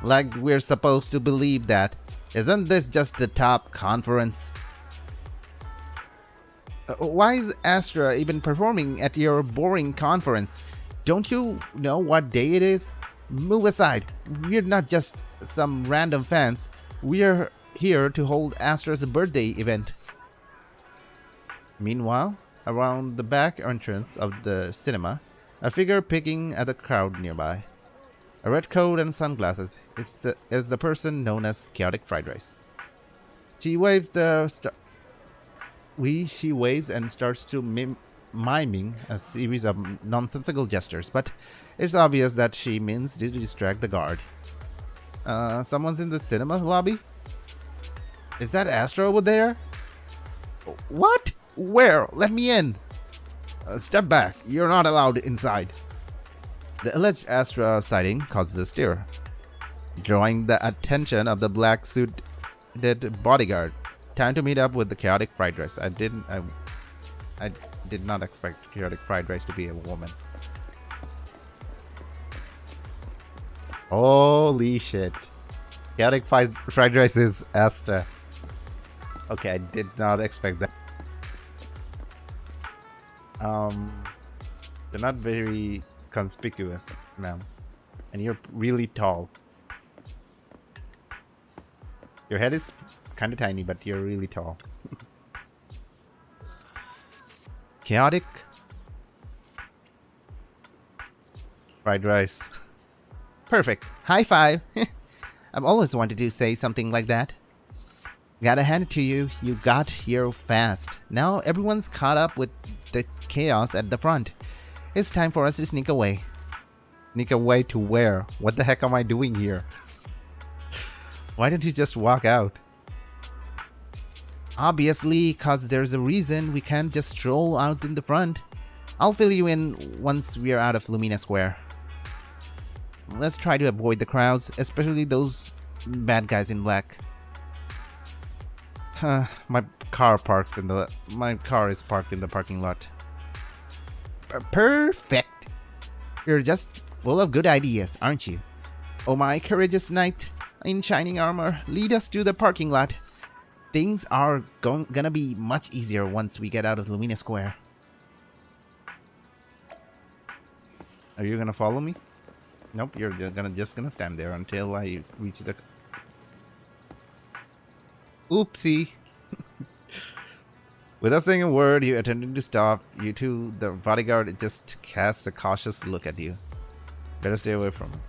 Like we're supposed to believe that. Isn't this just the top conference? Why is Astra even performing at your boring conference? Don't you know what day it is? Move aside. We're not just some random fans. We're here to hold Astra's birthday event. Meanwhile, around the back entrance of the cinema, a figure picking at the crowd nearby. A red coat and sunglasses is the person known as Chaotic Fried Rice. She waves and starts to miming a series of nonsensical gestures, but it's obvious that she means to distract the guard. Someone's in the cinema lobby? Is that Astra over there? What? Where? Let me in! Step back. You're not allowed inside. The alleged Astra sighting causes a stir, drawing the attention of the black-suited bodyguard. Time to meet up with the Chaotic Fried Rice. I did not expect Chaotic Fried Rice to be a woman. Holy shit. Chaotic Fried Rice is Astra. Okay, I did not expect that. They're not very conspicuous, ma'am. And you're really tall. Your head is kind of tiny, but you're really tall. Chaotic Fried Rice. Perfect. High five. I've always wanted to say something like that. Gotta hand it to you. You got here fast. Now everyone's caught up with the chaos at the front. It's time for us to sneak away. Sneak away to where? What the heck am I doing here? Why don't you just walk out? Obviously, cause there's a reason we can't just stroll out in the front. I'll fill you in once we're out of Lumina Square. Let's try to avoid the crowds, especially those bad guys in black. My car is parked in the parking lot. Perfect. You're just full of good ideas, aren't you? Oh my courageous knight in shining armor, lead us to the parking lot. Things are gonna be much easier once we get out of Lumina Square. Are you gonna follow me? Nope, you're just gonna stand there until I reach the... Oopsie. Without saying a word, you attempted to stop. You two, the bodyguard, just casts a cautious look at you. Better stay away from him.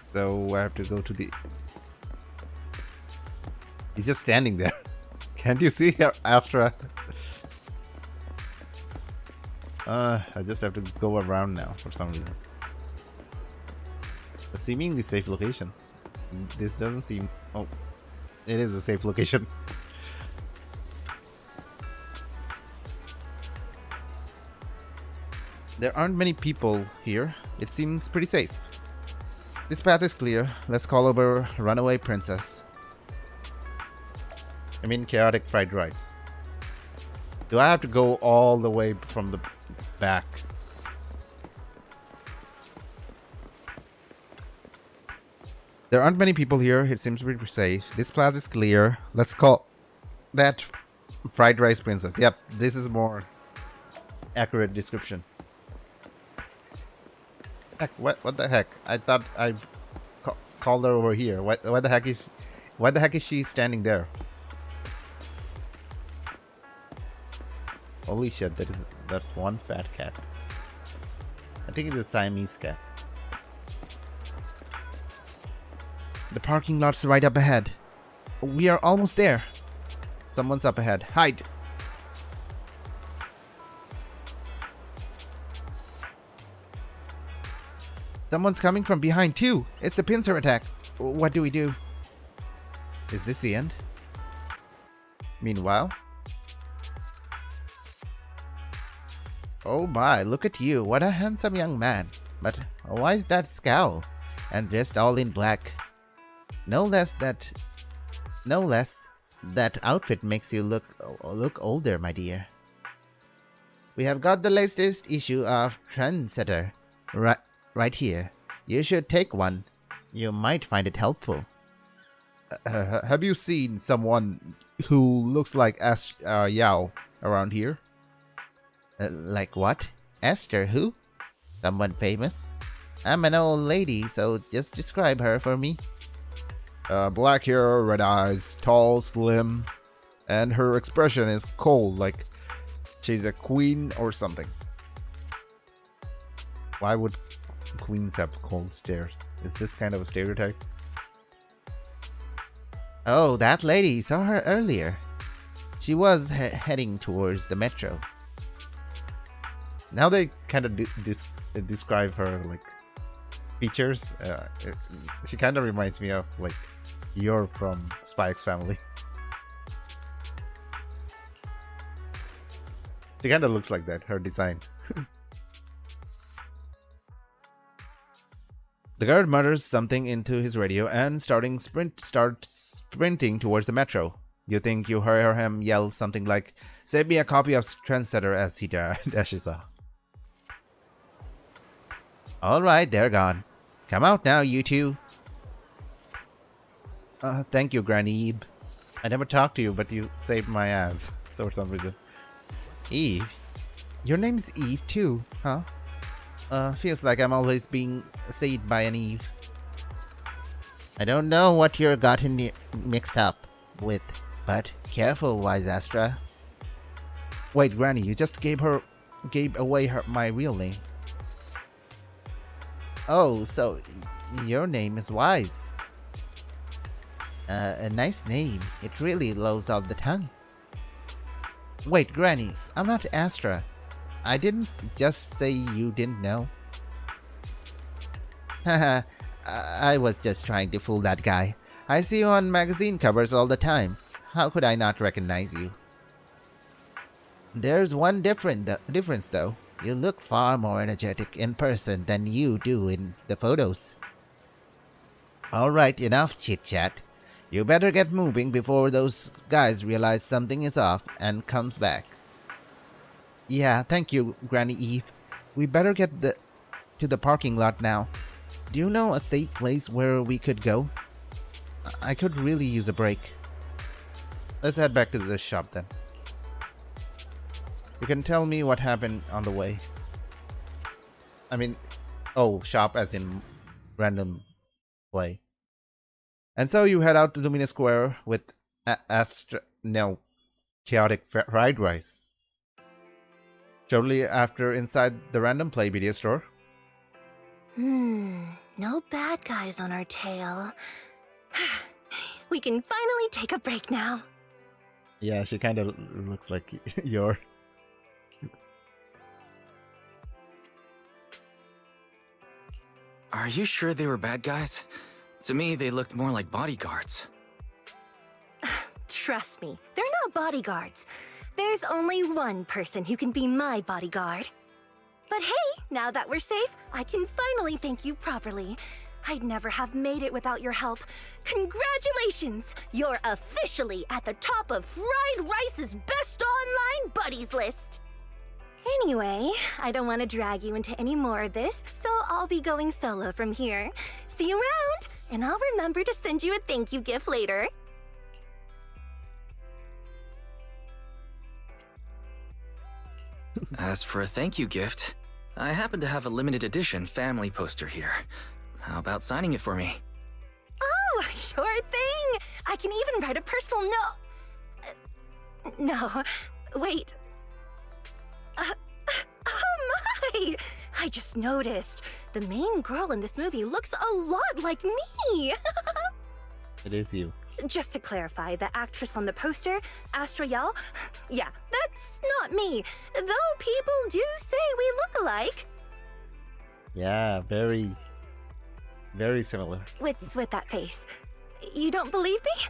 So I have to go to the... He's just standing there. Can't you see Astra? I just have to go around now for some reason. A seemingly safe location. This doesn't seem... Oh, it is a safe location. There aren't many people here. It seems pretty safe. This path is clear. Let's call over Runaway Princess. I mean Chaotic Fried Rice. Do I have to go all the way from the back? There aren't many people here. It seems pretty safe. This path is clear. Let's call that Fried Rice Princess. Yep, this is more accurate description. Heck, what the heck? I thought I called her over here. Why the heck is she standing there? Holy shit, that's one fat cat. I think it's a Siamese cat. The parking lot's right up ahead. We are almost there. Someone's up ahead. Hide. Someone's coming from behind too. It's a pincer attack. What do we do? Is this the end? Meanwhile... Oh my, look at you. What a handsome young man. But why is that scowl? And dressed all in black. No less that outfit makes you look older, my dear. We have got the latest issue of Trendsetter right here. You should take one. You might find it helpful. Have you seen someone who looks like Yao around here? Like what? Esther who? Someone famous? I'm an old lady, so just describe her for me. Black hair, red eyes, tall, slim, and her expression is cold, like she's a queen or something. Why would queens have cold stares? Is this kind of a stereotype? Oh, that lady. Saw her earlier. She was heading towards the metro. Now they kind of describe her like features. She kind of reminds me of like you're from Spy X Family. She kind of looks like that. Her design. The guard mutters something into his radio and starts sprinting towards the metro. You think you hear him yell something like, "Save me a copy of Trendsetter," as he dashes off. Alright, they're gone. Come out now, you two. Thank you, Granny Eve. I never talked to you, but you saved my ass. So for some reason. Eve? Your name's Eve too, huh? Feels like I'm always being saved by an Eve. I don't know what you're gotten mixed up with, but careful, Wise Astra. Wait, Granny, you just gave away my real name. Oh, so your name is Wise. A nice name. It really rolls off the tongue. Wait, Granny, I'm not Astra. I didn't just say you didn't know. Haha, I was just trying to fool that guy. I see you on magazine covers all the time. How could I not recognize you? There's one difference though. You look far more energetic in person than you do in the photos. Alright, enough chit-chat. You better get moving before those guys realize something is off and comes back. Yeah, thank you, Granny Eve. We better get to the parking lot now. Do you know a safe place where we could go? I could really use a break. Let's head back to the shop then. You can tell me what happened on the way. I mean, shop as in random play. And so you head out to Lumina Square with chaotic fried rice. Shortly after, inside the random play video store. No bad guys on our tail. We can finally take a break now. Yeah, she kind of looks like your. Are you sure they were bad guys? To me, they looked more like bodyguards. Trust me, they're not bodyguards. There's only one person who can be my bodyguard. But hey, now that we're safe, I can finally thank you properly. I'd never have made it without your help. Congratulations! You're officially at the top of Fried Rice's best online buddies list! Anyway, I don't want to drag you into any more of this, so I'll be going solo from here. See you around, and I'll remember to send you a thank you gift later. As for a thank you gift, I happen to have a limited edition family poster here. How about signing it for me? Oh, sure thing! I can even write a personal note. No, wait. Oh my! I just noticed. The main girl in this movie looks a lot like me! It is you. Just to clarify, the actress on the poster, Astra Yao, yeah, that's not me. Though people do say we look alike. Yeah, very Very similar. What's with that face? You don't believe me?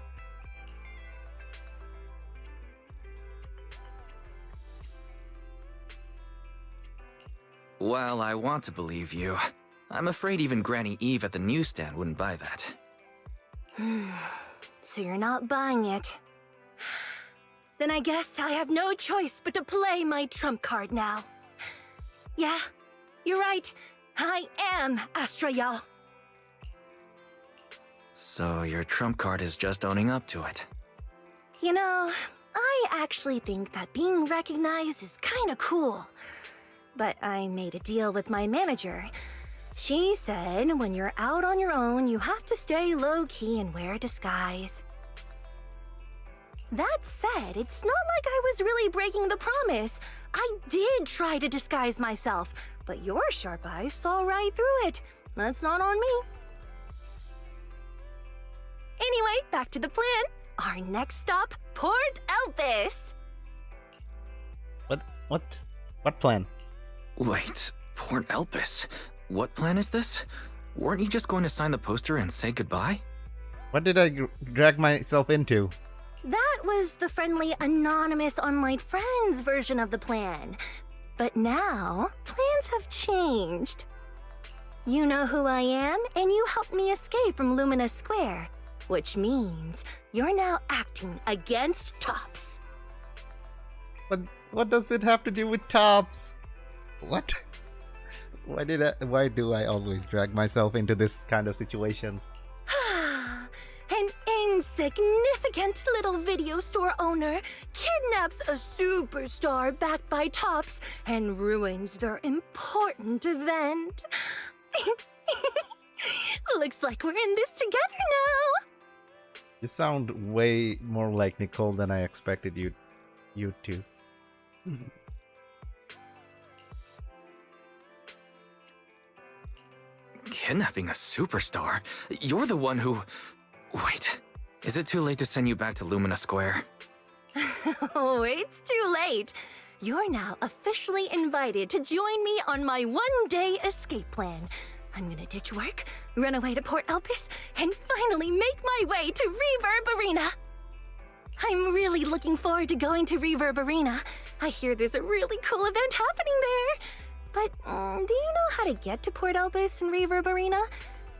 While I want to believe you, I'm afraid even Granny Eve at the newsstand wouldn't buy that. So you're not buying it. Then I guess I have no choice but to play my trump card now. Yeah, you're right. I am Astrael. So your trump card is just owning up to it. You know, I actually think that being recognized is kinda cool. But I made a deal with my manager. She said when you're out on your own, you have to stay low-key and wear a disguise. That said, it's not like I was really breaking the promise. I did try to disguise myself, but your sharp eyes saw right through it. That's not on me. Anyway, back to the plan. Our next stop, Port Elpis. What plan? Wait, Port Elpis? What plan is this? Weren't you just going to sign the poster and say goodbye? What did I drag myself into? That was the friendly, anonymous online friends version of the plan. But now, plans have changed. You know who I am, and you helped me escape from Luminous Square, which means you're now acting against Tops. But what does it have to do with Tops? What? Why do I always drag myself into this kind of situations? An insignificant little video store owner kidnaps a superstar backed by Tops and ruins their important event. Looks like we're in this together now. You sound way more like Nicole than I expected you to. Kidnapping a superstar? You're the one who... Wait, is it too late to send you back to Lumina Square? Oh, it's too late. You're now officially invited to join me on my one-day escape plan. I'm gonna ditch work, run away to Port Elpis, and finally make my way to Reverb Arena. I'm really looking forward to going to Reverb Arena. I hear there's a really cool event happening there. But do you know how to get to Port Elpis and Reverb Arena?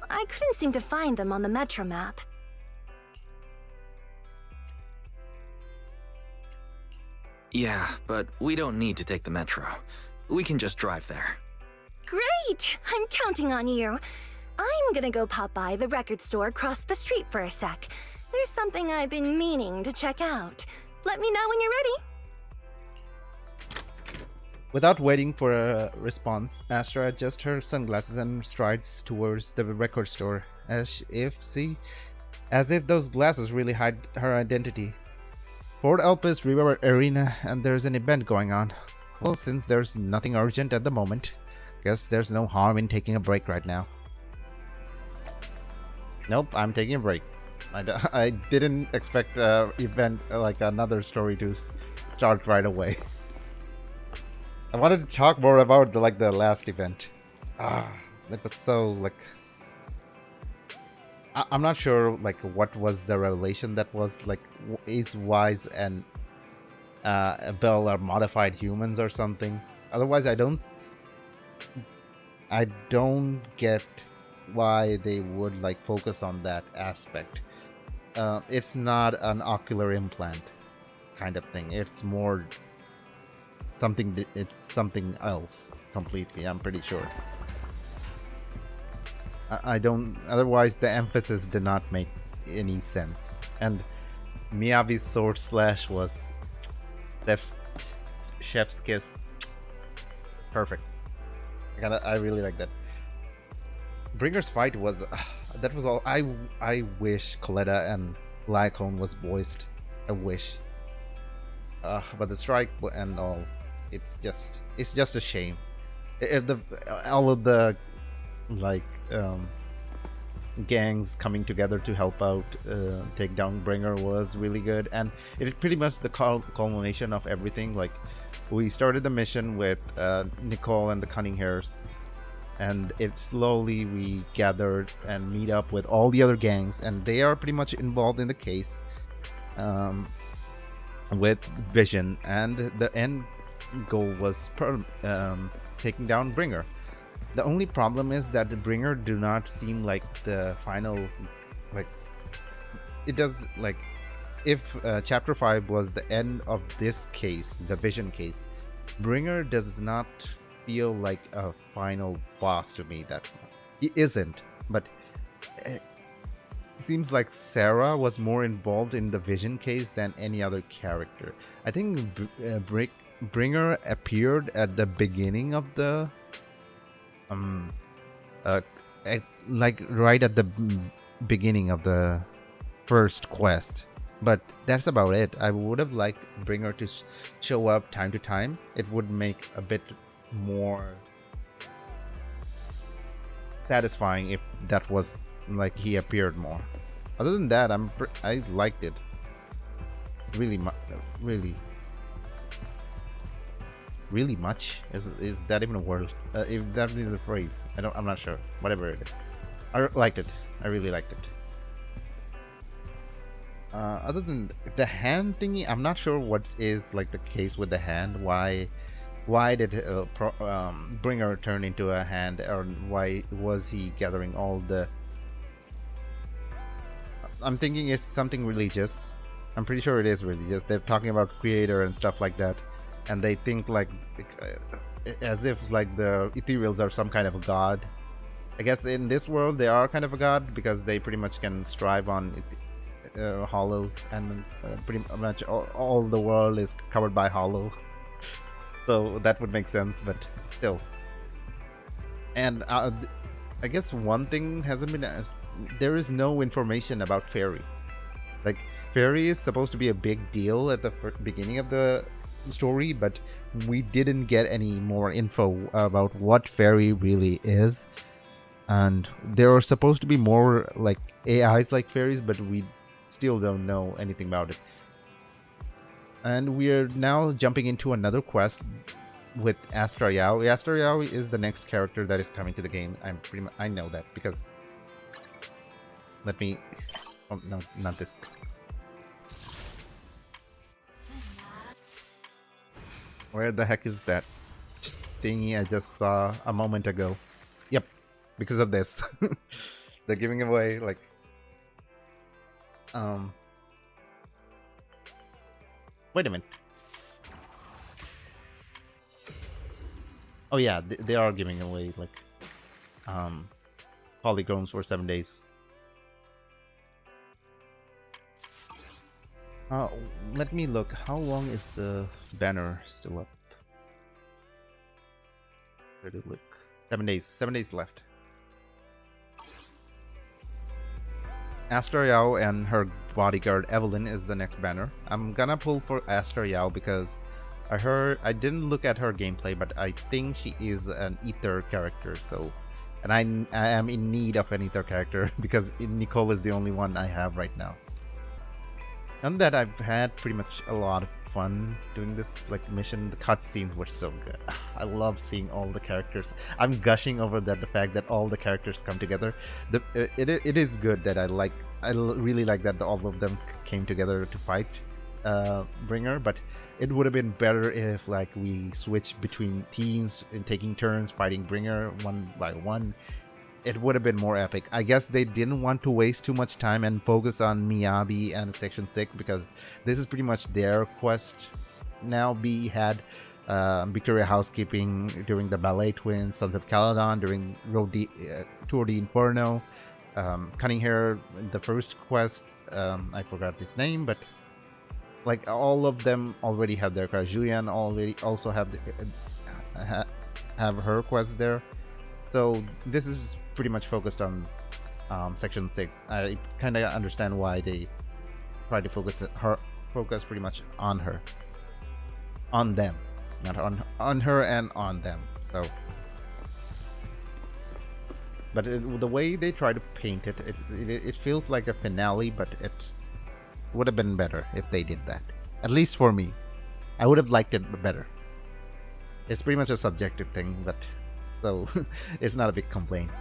I couldn't seem to find them on the Metro map. Yeah, but we don't need to take the metro. We can just drive there. Great! I'm counting on you. I'm gonna go pop by the record store across the street for a sec. There's something I've been meaning to check out. Let me know when you're ready. Without waiting for a response, Astra adjusts her sunglasses and strides towards the record store, as if those glasses really hide her identity. Port Elpis River Arena, and there's an event going on. Well, since there's nothing urgent at the moment, guess there's no harm in taking a break right now. Nope, I'm taking a break. I didn't expect event like another story to start right away. I wanted to talk more about the last event. That was so I'm not sure what was the revelation that was is Wise and Bell are modified humans or something. Otherwise, I don't get why they would focus on that aspect. It's not an ocular implant kind of thing. It's more something. It's something else completely. I'm pretty sure. I don't. Otherwise, the emphasis did not make any sense. And Miyavi's sword slash was chef's kiss. Perfect. I really like that. Bringer's fight was that was all. I wish Coletta and Lycone was voiced. I wish. But the strike and all, it's just a shame. All of the gangs coming together to help out take down Bringer was really good, and it pretty much the culmination of everything. We started the mission with Nicole and the Cunning Hairs, and it slowly we gather and meet up with all the other gangs, and they are pretty much involved in the case with Vision, and the end goal was taking down Bringer. The only problem is that the Bringer do not seem like the final, like it does, like if chapter 5 was the end of this case, the Vision case, Bringer does not feel like a final boss to me. That he isn't, but it seems like Sarah was more involved in the Vision case than any other character. I think Bringer appeared at the beginning of the like right at the beginning of the first quest, but that's about it. I would have liked Bringer to show up time to time. It would make a bit more satisfying if that was like he appeared more. Other than that, I liked it really really much. Is that even a word? If that is a phrase, I'm not sure. Whatever it is, I liked it. I really liked it. Other than the hand thingy, I'm not sure what is like the case with the hand. Why did Bringer turn into a hand, or why was he gathering all the? I'm thinking it's something religious. I'm pretty sure it is religious. They're talking about creator and stuff like that, and they think like as if like the ethereals are some kind of a god. I guess in this world they are kind of a god because they pretty much can strive on hollows, and pretty much all the world is covered by hollow. So that would make sense, but still. And I guess one thing hasn't been asked. There is no information about Fairy. Like, Fairy is supposed to be a big deal at the beginning of the story, but we didn't get any more info about what Fairy really is. And there are supposed to be more like AIs like fairies, but we still don't know anything about it. And we're now jumping into another quest with Astra Yao. Astra Yao is the next character that is coming to the game. I know that because oh no, not this. Where the heck is that thingy I just saw a moment ago? Yep, because of this. They're giving away like wait a minute. Oh yeah, they are giving away like polygons for 7 days. Let me look. How long is the banner still up? Where did it look? 7 days. 7 days left. Astra Yao and her bodyguard Evelyn is the next banner. I'm gonna pull for Astra Yao because I didn't look at her gameplay, but I think she is an ether character. So, and I am in need of an ether character because Nicole is the only one I have right now. And that I've had pretty much a lot of fun doing this like mission. The cutscenes were so good. I love seeing all the characters. I'm gushing over the fact that all the characters come together. It is good that I really like that all of them came together to fight Bringer, but it would have been better if like we switched between teams and taking turns fighting Bringer one by one. It would have been more epic. I guess they didn't want to waste too much time and focus on Miyabi and Section 6 because this is pretty much their quest. Now B had Victoria Housekeeping during the Ballet Twins, Sons of Caledon during Tour de Inferno, Cunninghair the first quest, I forgot his name, but like all of them already have their quest. Julian already also have her quest there. So this is pretty much focused on Section 6. I kind of understand why they try to focus pretty much on her, on them, not on her and on them. So, but the way they try to paint it feels like a finale, but it would have been better if they did that. At least for me, I would have liked it better. It's pretty much a subjective thing, but So it's not a big complaint.